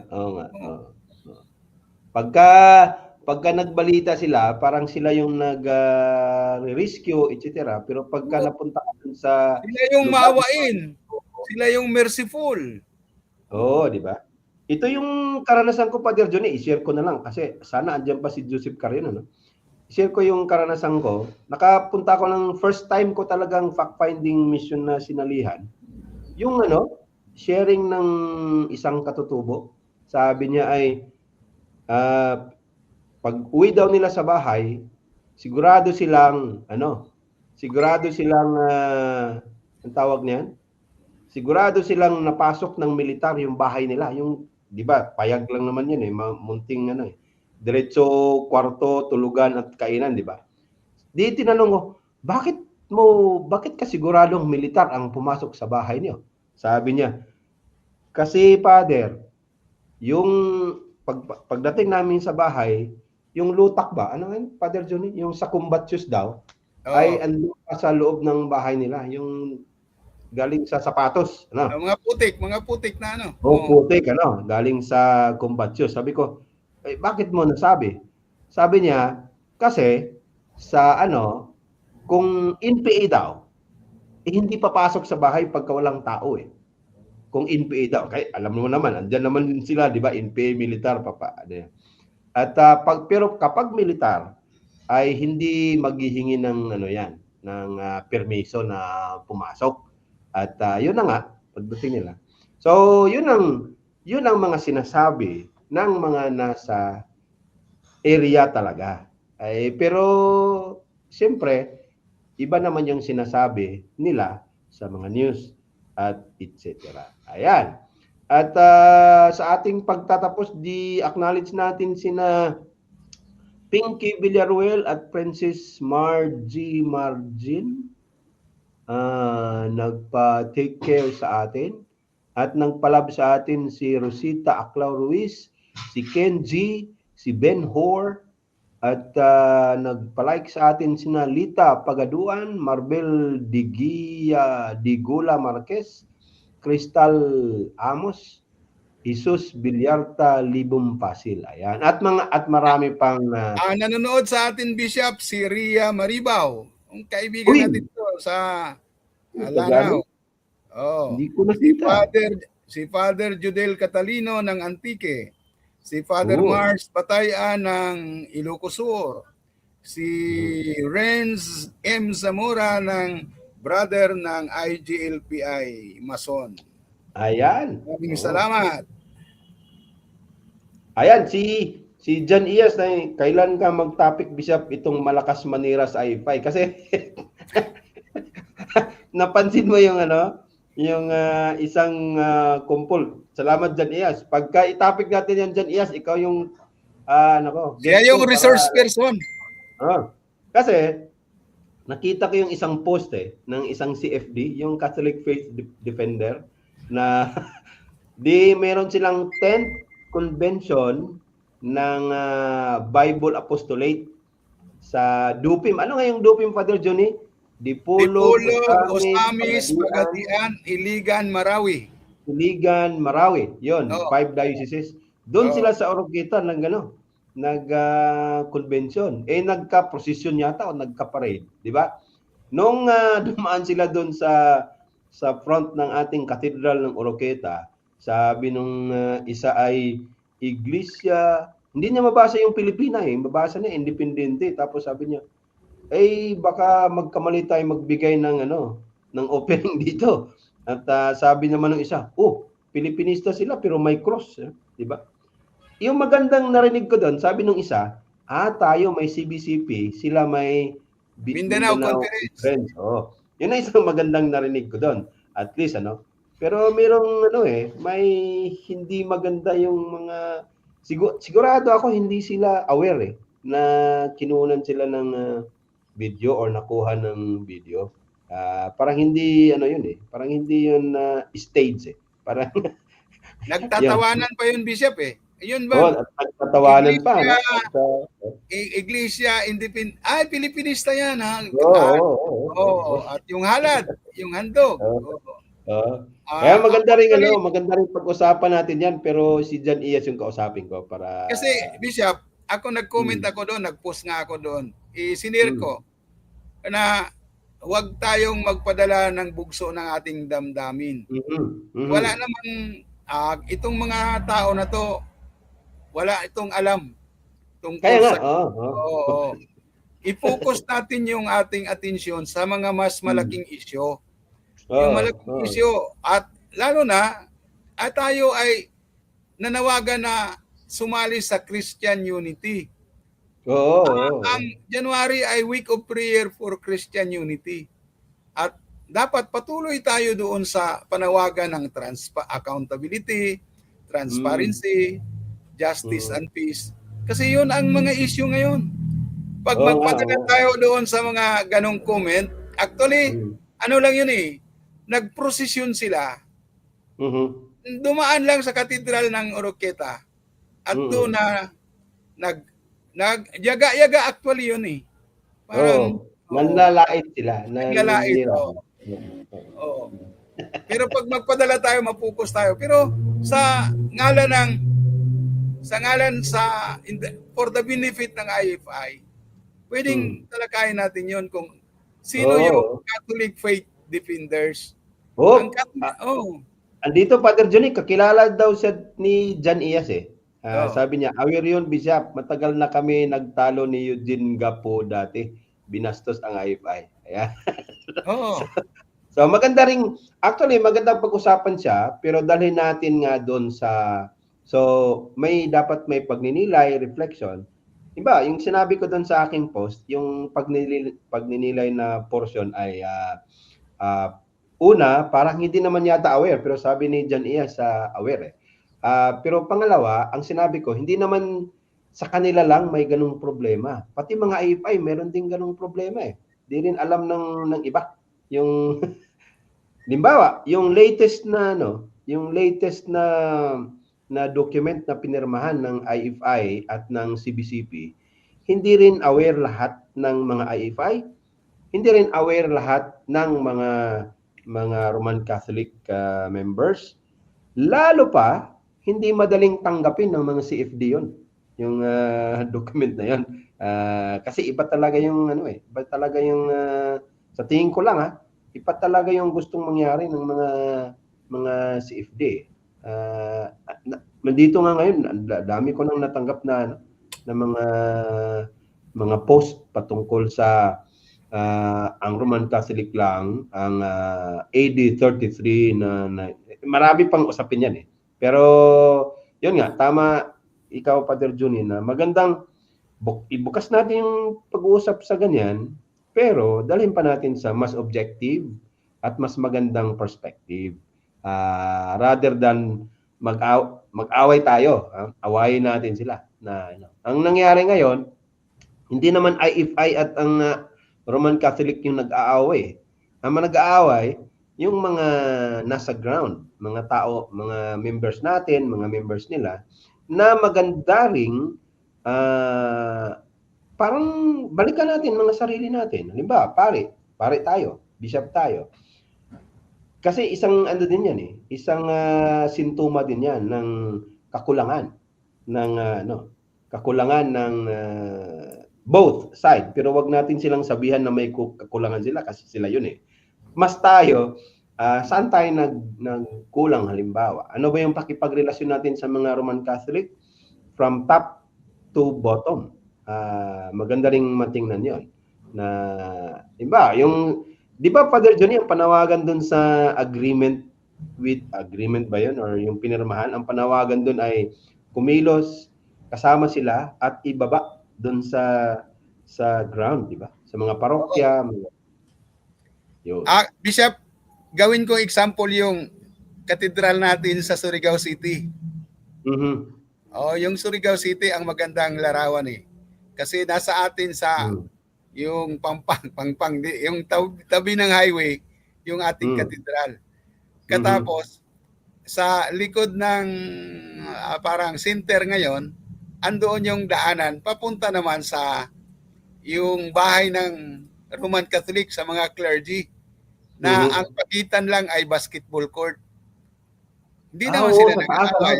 Pagka nagbalita sila, parang sila yung nag-rescue, etc. Pero pagka napunta ka dun sa... Sila yung maawain. Sila yung merciful. Di ba? Ito yung karanasan ko, Father Johnny. I-share ko na lang kasi sana andyan pa si Joseph Carion. I-share ko yung karanasan ko. Nakapunta ko ng first time ko talagang fact-finding mission na sinalihan. Yung sharing ng isang katutubo. Sabi niya ay pag uwi daw nila sa bahay, sigurado silang ang tawag niyan, sigurado silang napasok ng militar yung bahay nila. Yung, di ba, payag lang naman yan munting diretso, kwarto, tulugan at kainan, di ba? Di tinanong ko, bakit ka siguradong militar ang pumasok sa bahay niyo? Sabi niya, kasi Father, yung pagdating namin sa bahay, yung lutak ba? Ano yan, Father Johnny? Yung sa combatus daw, ay andun pa sa loob ng bahay nila. Yung galing sa sapatos. Mga putik na ano. Putik, galing sa combatus. Sabi ko, bakit mo nasabi? Sabi niya, kasi sa kung NPA daw, hindi papasok sa bahay pagka walang tao Kung NPA daw, okay, alam mo naman, andyan naman sila, di ba? NPA, militar, At pero kapag militar, ay hindi maghihingi ng ng permiso na pumasok. At yun na nga, pagdating nila. So, yun ang mga sinasabi ng mga nasa area talaga. Pero siyempre, iba naman yung sinasabi nila sa mga news at etc. Ayan. At sa ating pagtatapos, acknowledge natin sina Pinky Villaruel at Princess Margie Margin. Nagpa-take care sa atin. At nagpalab sa atin si Rosita Aclau Ruiz, si Ken G, si Ben Hor, at nagpa-like sa atin sina Lita Pagaduan, Marbel Digula Marquez, Crystal Amos, Jesus Villarta Libum Pasil. Ayan. At marami pang nanonood sa atin, Bishop, si Ria Maribaw. Ang kaibigan natin ito sa Lanao. Hindi ko nakita. Si Father Judel Catalino ng Antique. Si Father Mars Patayan ng Ilocos Sur. Si Renz M. Zamora ng brother ng IGLPI Mason. Ayan. Maraming salamat. Ayan, si John Iyas, kailan ka mag-topic, Bishop, itong malakas manira sa i5? Kasi napansin mo yung isang kumpol. Salamat, John Iyas. Pagka i-topic natin yan, John Iyas, ikaw yung siya yung resource person. Kasi nakita ko yung isang post ng isang CFD, yung Catholic Faith Defender, na meron silang 10th convention ng Bible Apostolate sa Dupim. Ano nga yung Dupim, Father Johnny? Dipolo, Osamis, Pagadian, Iligan, Marawi. Iligan, Marawi. Yun, 5 dioceses. Doon sila sa Oroquieta nag-convention. Nagka-prosesyon yata o nagka-parade, di ba? Nung dumaan sila doon sa front ng ating cathedral ng Oroquieta, sabi nung isa ay Iglesia, hindi niya mabasa yung Pilipina mabasa niya independente. Tapos sabi niya, baka magkamali tayo magbigay ng opening dito. At sabi naman ng isa, Pilipinista sila pero may cross, di ba? Yung magandang narinig ko doon, sabi ng isa, tayo may CBCP, sila may Mindanao Conference. Yun na isang magandang narinig ko doon. At least pero merong may hindi maganda yung mga sigurado ako hindi sila aware na kinunan sila ng video or nakuha ng video. Parang hindi parang hindi yun stage Parang nagtatawanan pa yun, Bishop Yun ba? Nagtatawanan pa. Iglesia Independent. Pilipinista yan At yung halad, yung handog. Kaya maganda rin pag-usapan natin yan, pero si John Iyas yung kausapin ko para kasi Bishop, ako nag-comment ako doon, nag-post nga ako doon. Sinir ko na huwag tayong magpadala ng bugso ng ating damdamin. Wala naman itong mga tao na to, wala itong alam tungkol sa i-focus natin yung ating atensyon sa mga mas malaking isyu. Yung malaking isyu at lalo na tayo ay nanawagan na sumali sa Christian Unity. Oo. Ang January ay Week of Prayer for Christian Unity. At dapat patuloy tayo doon sa panawagan ng accountability, transparency, justice and peace. Kasi yun ang mga issue ngayon. Pag Oo nga, magpadala oo. tayo doon sa mga ganong comment, actually, ano lang yun eh, nagprosesyon sila, dumaan lang sa katedral ng Oroqueta, at doon na yaga-yaga actually yun eh. Parang, nanlalait sila. naglalait. Oo. Pero pag magpadala tayo, mapukus tayo. Pero sa ngalan for the benefit ng IFI, pwedeng talakayin natin yon kung sino yung Catholic faith defenders. Andito, Father Johnny, kakilala daw siya ni John Ias eh. Sabi niya, aware yun, Bishop. Matagal na kami nagtalo ni Eugene Gapo dati. Binastos ang IFI. Ayan. So maganda ring, actually magandang pag-usapan siya, pero dalhin natin nga doon sa, so dapat may pagninilay, reflection. Diba, yung sinabi ko doon sa aking post, yung pagninilay na portion ay una, parang hindi naman yata aware, pero sabi ni John Ias aware eh. Pero pangalawa, ang sinabi ko, hindi naman sa kanila lang may ganung problema. Pati mga IFI, meron din ganung problema eh. Di rin alam ng iba. Yung limbawa, yung latest na document na pinirmahan ng IFI at ng CBCP, hindi rin aware lahat ng mga IFI, hindi rin aware lahat ng mga Roman Catholic members. Lalo pa, hindi madaling tanggapin ng mga CFD yon, yung document na yon. Kasi iba talaga yung iba talaga yung sa tingin ko lang iba talaga yung gustong mangyari ng mga CFD. Dito nga ngayon, dami ko nang natanggap na mga post patungkol sa ang Roman Catholic lang, ang AD 33 na marami pang usapin yan eh. Pero yun nga, tama ikaw, Father Juni, na magandang ibukas natin yung pag-uusap sa ganyan, pero dalhin pa natin sa mas objective at mas magandang perspective. Rather than mag-away tayo, awayin natin sila. Ang nangyari ngayon, hindi naman IFI at ang Roman Catholic yung nag-aaway. Ang nag-aaway, yung mga nasa ground, mga tao, mga members natin, mga members nila, na maganda ring parang balikan natin mga sarili natin. Halimbawa, pare tayo, bishop tayo. Kasi isang din yan eh, isang sintuma din yan ng kakulangan ng kakulangan ng both side. Pero wag natin silang sabihan na may kakulangan sila kasi sila yun eh. Mas tayo, saan tayo nagkulang halimbawa? Ano ba yung pakipagrelasyon natin sa mga Roman Catholic? From top to bottom. Maganda ring matingnan yon. Na, di ba Father Johnny, ang panawagan dun sa agreement ba yun? Or yung pinirmahan, ang panawagan dun ay kumilos, kasama sila at ibaba dun sa ground, di ba? Sa mga parokya. Bishop, gawin ko example yung katedral natin sa Surigao City. Yung Surigao City ang magandang larawan eh. Kasi nasa atin sa yung Pampang, yung tabi ng highway, yung ating katedral. Katapos, sa likod ng parang center ngayon, andoon yung daanan, papunta naman sa yung bahay ng Roman Catholic sa mga clergy na ang pagitan lang ay basketball court. Hindi naman sila nag-aaway.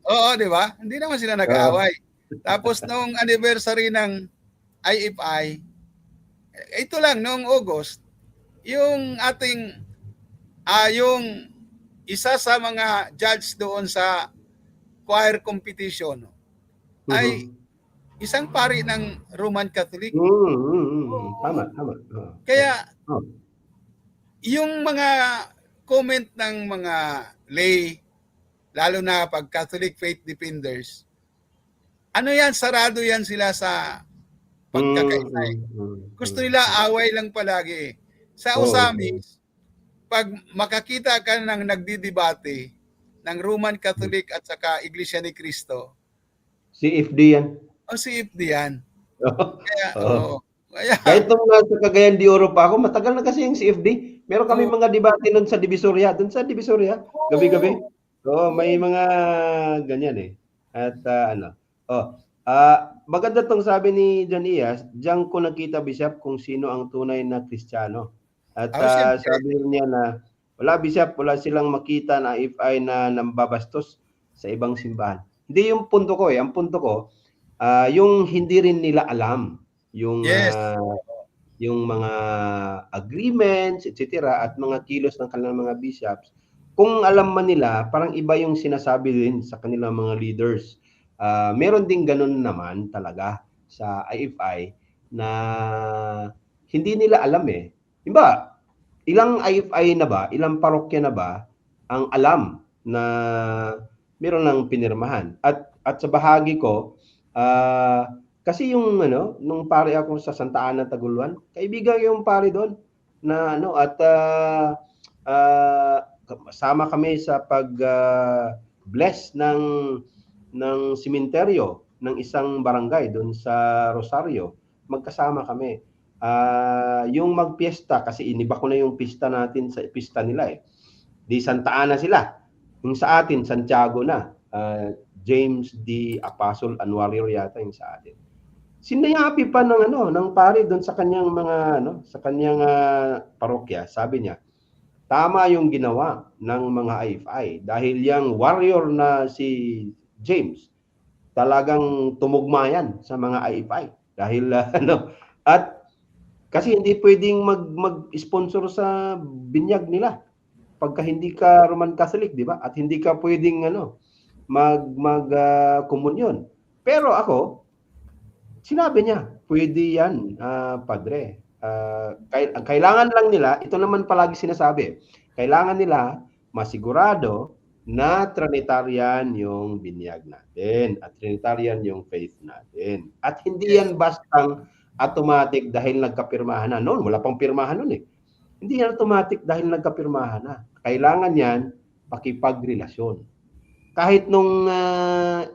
Oo, di ba? Hindi naman sila nag-aaway. Tapos noong anniversary ng IFI, ito lang, noong August, yung ating, yung isa sa mga judge doon sa choir competition ay isang pari ng Roman Catholic. Tama. Kaya, yung mga comment ng mga lay, lalo na pag Catholic faith defenders, ano yan, sarado yan sila sa pagkakaisa. Gusto nila away lang palagi. Sa Osamis, pag makakita ka ng nagdidebate ng Roman Catholic at saka Iglesia ni Cristo, CFD yan. o CFD yan. Kaya, kaya, kahit nung nasa Cagayan de Oro pa ako, matagal na kasi yung CFD. Meron kami mga debate nun sa Divisoria. Doon sa Divisoria, gabi-gabi. May mga ganyan eh. At maganda tong sabi ni John Ias, diyan ko nakita, Bishop, kung sino ang tunay na Kristiyano. At sabi niya na, wala, Bishop, wala silang makita na IFI na nambabastos sa ibang simbahan. Hindi yung punto ko eh. Ang punto ko, yung hindi rin nila alam yung yung mga agreements, etc. at mga kilos ng kanilang mga bishops. Kung alam man nila, parang iba yung sinasabi din sa kanilang mga leaders. Meron ding ganun naman talaga sa IFI na hindi nila alam eh. Diba, ilang IFI na ba, ilang parokya na ba ang alam na meron ng pinirmahan? At sa bahagi ko, kasi yung nung pare ako sa Santa Ana Taguluan, kaibigan yung pare doon na at sama kami sa pag bless ng sementeryo ng isang barangay doon sa Rosario. Magkasama kami. Yung magpiesta, kasi iniba ko na yung pista natin sa pista nila eh. Di Santa Ana sila. Yung sa atin, Santiago na. James D. Apostol Anwario yata yung sa atin. Sinayapi pa ng pare doon sa kanyang mga sa kanyang parokya. Sabi niya, tama yung ginawa ng mga IFI dahil yung warrior na si James talagang tumugma yan sa mga IFI dahil at kasi hindi pwedeng mag-sponsor sa binyag nila pagka hindi ka Roman Catholic, di ba? At hindi ka pwedeng komunyon. Pero ako, sinabi niya, pwede yan, padre. Kailangan lang nila, ito naman palagi sinasabi, kailangan nila masigurado na Trinitarian yung binyag natin at Trinitarian yung faith natin. At hindi yan bastang automatic dahil nagkapirmahan na. Noon, wala pang pirmahan noon eh. Hindi yan automatic dahil nagkapirmahan na. Kailangan yan pakipagrelasyon. Kahit nung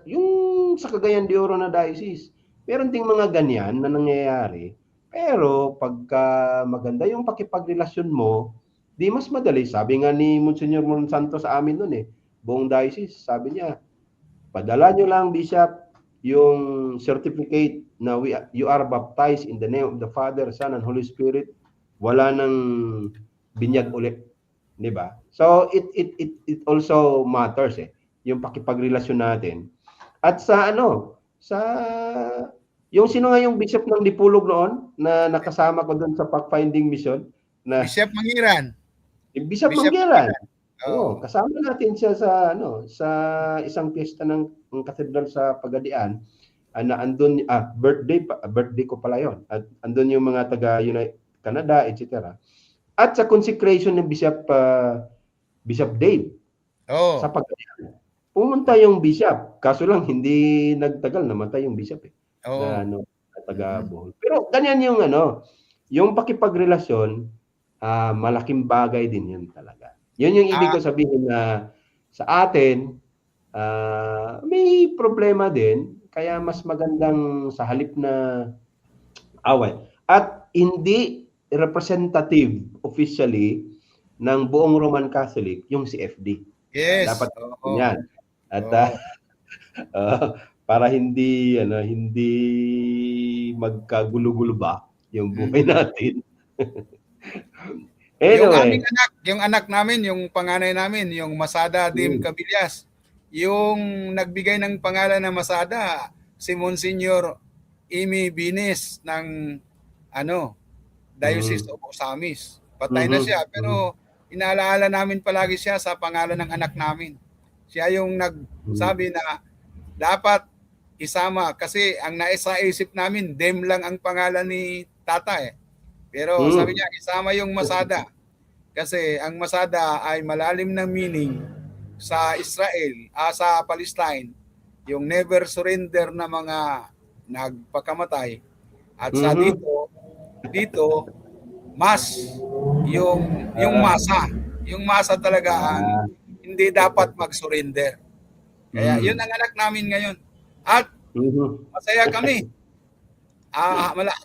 yung sa Cagayan de Oro na diocese, meron ding mga ganyan na nangyayari. Pero pagka maganda yung pakipagrelasyon mo, di mas madali. Sabi nga ni Monsignor Monsanto sa amin noon eh, buong diocese, sabi niya, padala nyo lang, Bishop, yung certificate na you are baptized in the name of the Father, Son, and Holy Spirit. Wala nang binyag ulit. Di ba? So, it also matters eh, yung pakipagrelasyon natin. At sa yung sino nga yung bishop ng Dipulog noon na nakasama ko doon sa fact-finding mission na Bishop Mangiran. Bishop Mangiran. Kasama natin siya sa sa isang piyesta ng cathedral sa Pagadian. Na andun birthday ko pala 'yon. At andun yung mga taga Canada, etc. At sa consecration ng Bishop Dave. Sa Pagadian. Pumunta yung bishop, kaso lang hindi nagtagal, namatay yung bishop eh. Na taga Bohol. Pero ganyan yung yung pakipagrelasyon, malaking bagay din yun talaga. Yun yung ibig ko sabihin na sa atin, may problema din, kaya mas magandang sa halip na away. At hindi representative officially ng buong Roman Catholic yung CFD. Yes. Dapat yan. At para hindi magkagulo-gulo ba yung buhay natin. Anyway, yung anak namin, yung panganay namin, yung Masada Dim Cabillas, yung nagbigay ng pangalan na Masada, si Monsignor Amy Bines ng Diocese of Osamis. Patay na siya, pero inaalaala namin palagi siya sa pangalan ng anak namin. Siya yung nagsabi na dapat isama kasi ang naisip namin, Dem lang ang pangalan ni Tata eh. Pero sabi niya, isama yung Masada. Kasi ang Masada ay malalim na meaning sa Israel, sa Palestine, yung never surrender na mga nagpakamatay. At sa Mhm. dito mas yung masa. Yung masa talaga ang hindi dapat mag-surrender. Kaya yun ang anak namin ngayon. At masaya kami.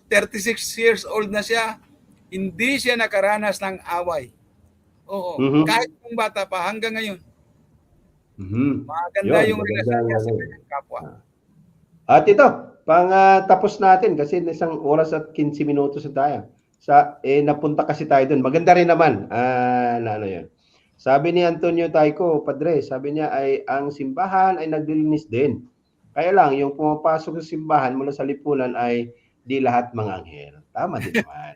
36 years old na siya. Hindi siya nakaranas ng away. Oo. Kahit kung bata pa hanggang ngayon. Maganda Yun, yung relasyon niya sa kanyang kapwa. At ito, tapos natin kasi isang oras at 15 minutos na tayo. Napunta kasi tayo doon. Maganda rin naman. Na ano yun. Sabi ni Antonio Taico, Padre, sabi niya ay ang simbahan ay naglilinis din. Kaya lang, yung pumapasok sa simbahan mula sa lipunan ay di lahat mga anghel. Tama din naman.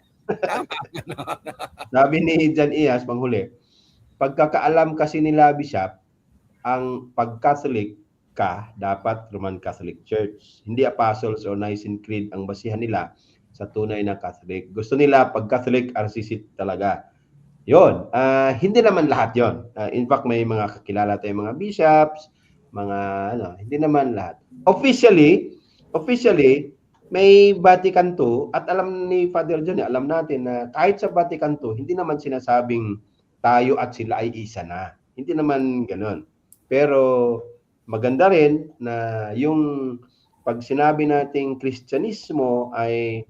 Sabi ni Jan Ias, panghuli, pagkakaalam kasi nila, Bishop, ang pag-Catholic ka, dapat Roman Catholic Church. Hindi Apostles o Nicene Creed ang basihan nila sa tunay na Catholic. Gusto nila pag-Catholic, RCC talaga. Yon, hindi naman lahat yon. In fact, may mga kakilala tayong mga bishops, mga hindi naman lahat. Officially, may Vatican II at alam ni Father John, alam natin na kahit sa Vatican II, hindi naman sinasabing tayo at sila ay isa na. Hindi naman ganoon. Pero maganda rin na yung pag sinabi nating Kristyanismo ay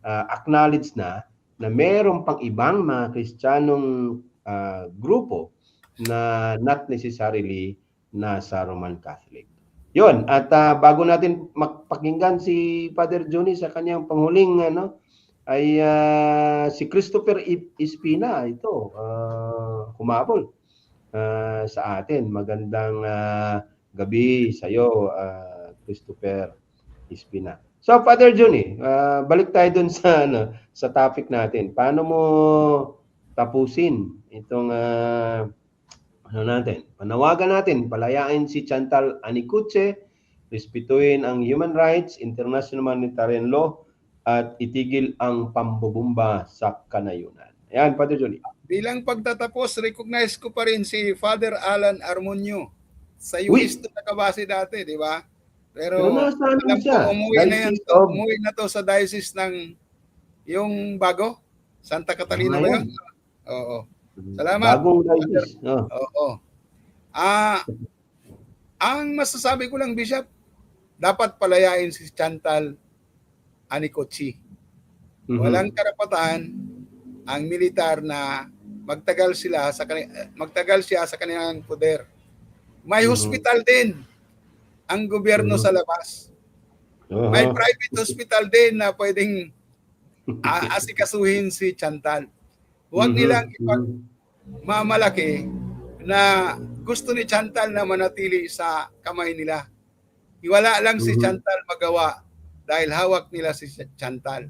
acknowledge na meron pang ibang mga Kristiyanong grupo na not necessarily nasa Roman Catholic. Yun, at bago natin magpakinggan si Father Johnny sa kanyang panghuling ay si Christopher Espina ito humabol sa atin. Magandang gabi sa iyo, Christopher Espina. So Father Johnny, balik tayo dun sa sa topic natin. Paano mo tapusin itong natin? Panawagan natin, palayain si Chantal Anikutse, respetuhin ang human rights, international humanitarian law, at itigil ang pambubumba sa kanayunan. Ayan, Father Johnny. Bilang pagtatapos, recognize ko pa rin si Father Alan Armonio. Sa US to nakabase dati, di ba? Pero alam ko, umuwi na to sa diocese ng yung bago, Santa Catalina ba yun? Oo. Salamat. Bagong diocese. Oo. Ang masasabi ko lang, Bishop, dapat palayain si Chantal Anikutse. Walang karapatan ang militar na magtagal siya sa kanilang poder. May hospital din ang gobyerno sa labas. May private hospital din na pwedeng asikasuhin si Chantal. Huwag nilang ipagmamalaki na gusto ni Chantal na manatili sa kamay nila. Wala lang si Chantal magawa dahil hawak nila si Chantal.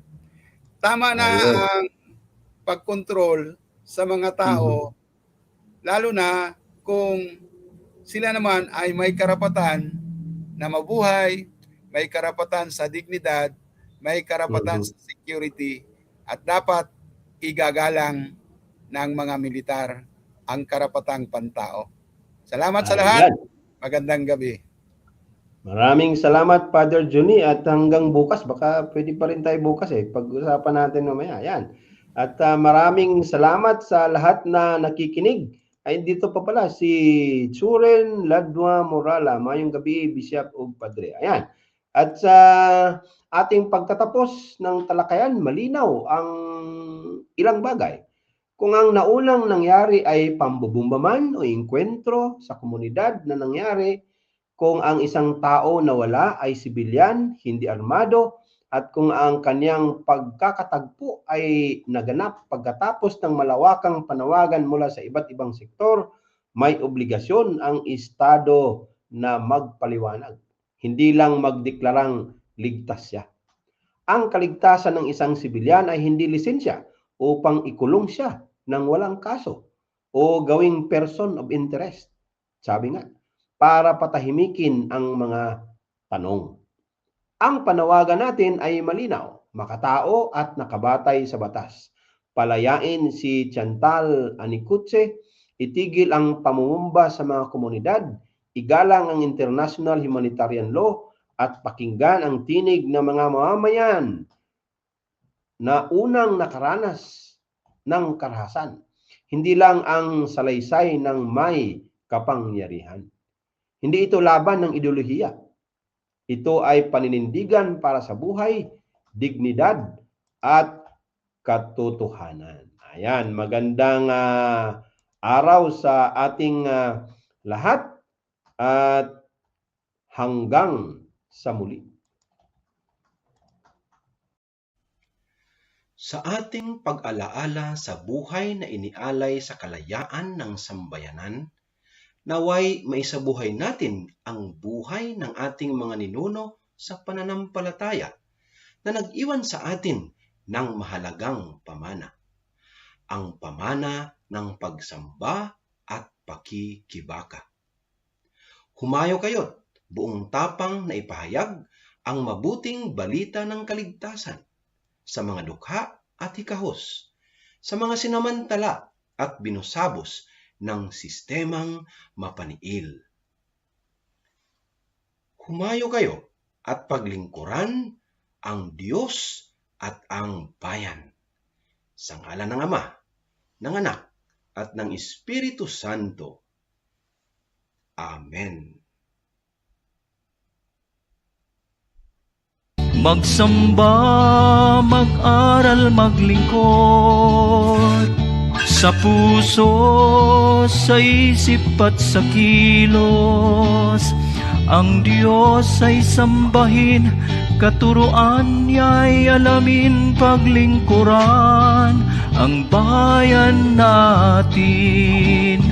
Tama na ang pagkontrol sa mga tao, lalo na kung sila naman ay may karapatan na mabuhay, may karapatan sa dignidad, may karapatan sa security, at dapat igagalang ng mga militar ang karapatang pantao. Salamat sa lahat. Magandang gabi. Maraming salamat, Father Johnny, at hanggang bukas, baka pwede pa rin tayo bukas pag-usapan natin mamaya. Yan. At maraming salamat sa lahat na nakikinig. Ay dito pa pala si Churen Ladwa Morala, mayong gabi, Bishop o Padre. Ayan. At sa ating pagtatapos ng talakayan, malinaw ang ilang bagay. Kung ang naunang nangyari ay pambubumba man o engkwentro sa komunidad na nangyari, kung ang isang tao na wala ay sibilyan, hindi armado, at kung ang kanyang pagkakatagpo ay naganap pagkatapos ng malawakang panawagan mula sa iba't ibang sektor, may obligasyon ang Estado na magpaliwanag. Hindi lang magdeklarang ligtas siya. Ang kaligtasan ng isang sibilyan ay hindi lisensya upang ikulong siya ng walang kaso o gawing person of interest. Sabi nga, para patahimikin ang mga tanong. Ang panawagan natin ay malinaw, makatao at nakabatay sa batas. palayain si Chantal Anicutse, itigil ang pamumumba sa mga komunidad, igalang ang international humanitarian law, at pakinggan ang tinig ng mga mamamayan na unang nakaranas ng karahasan. Hindi lang ang salaysay ng may kapangyarihan. Hindi ito laban ng ideolohiya. Ito ay paninindigan para sa buhay, dignidad, at katotohanan. Ayan, magandang araw sa ating lahat at hanggang sa muli. Sa ating pag-alaala sa buhay na inialay sa kalayaan ng sambayanan, naway maisabuhay natin ang buhay ng ating mga ninuno sa pananampalataya na nag-iwan sa atin ng mahalagang pamana. Ang pamana ng pagsamba at pakikibaka. Humayo kayo't buong tapang na ipahayag ang mabuting balita ng kaligtasan sa mga dukha at hikahos, sa mga sinamantala at binusabos ng sistemang mapaniil. Humayo kayo at paglingkuran ang Diyos at ang bayan. Sa ngalan ng Ama, ng Anak, at ng Espiritu Santo. Amen. Magsamba, mag-aral, maglingkod, sa puso, sa isip at sa kilos. Ang Diyos ay sambahin, katuruan niya'y alamin, paglingkuran ang bayan natin.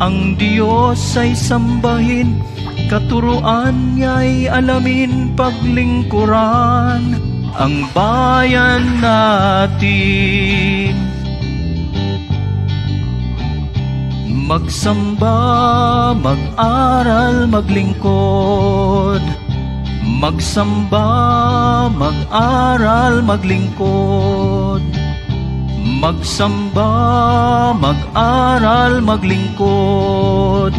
Ang Diyos ay sambahin, katuruan niya'y alamin, paglingkuran ang bayan natin. Magsamba, mag-aral, maglingkod. Magsamba, mag-aral, maglingkod. Magsamba, mag-aral, maglingkod.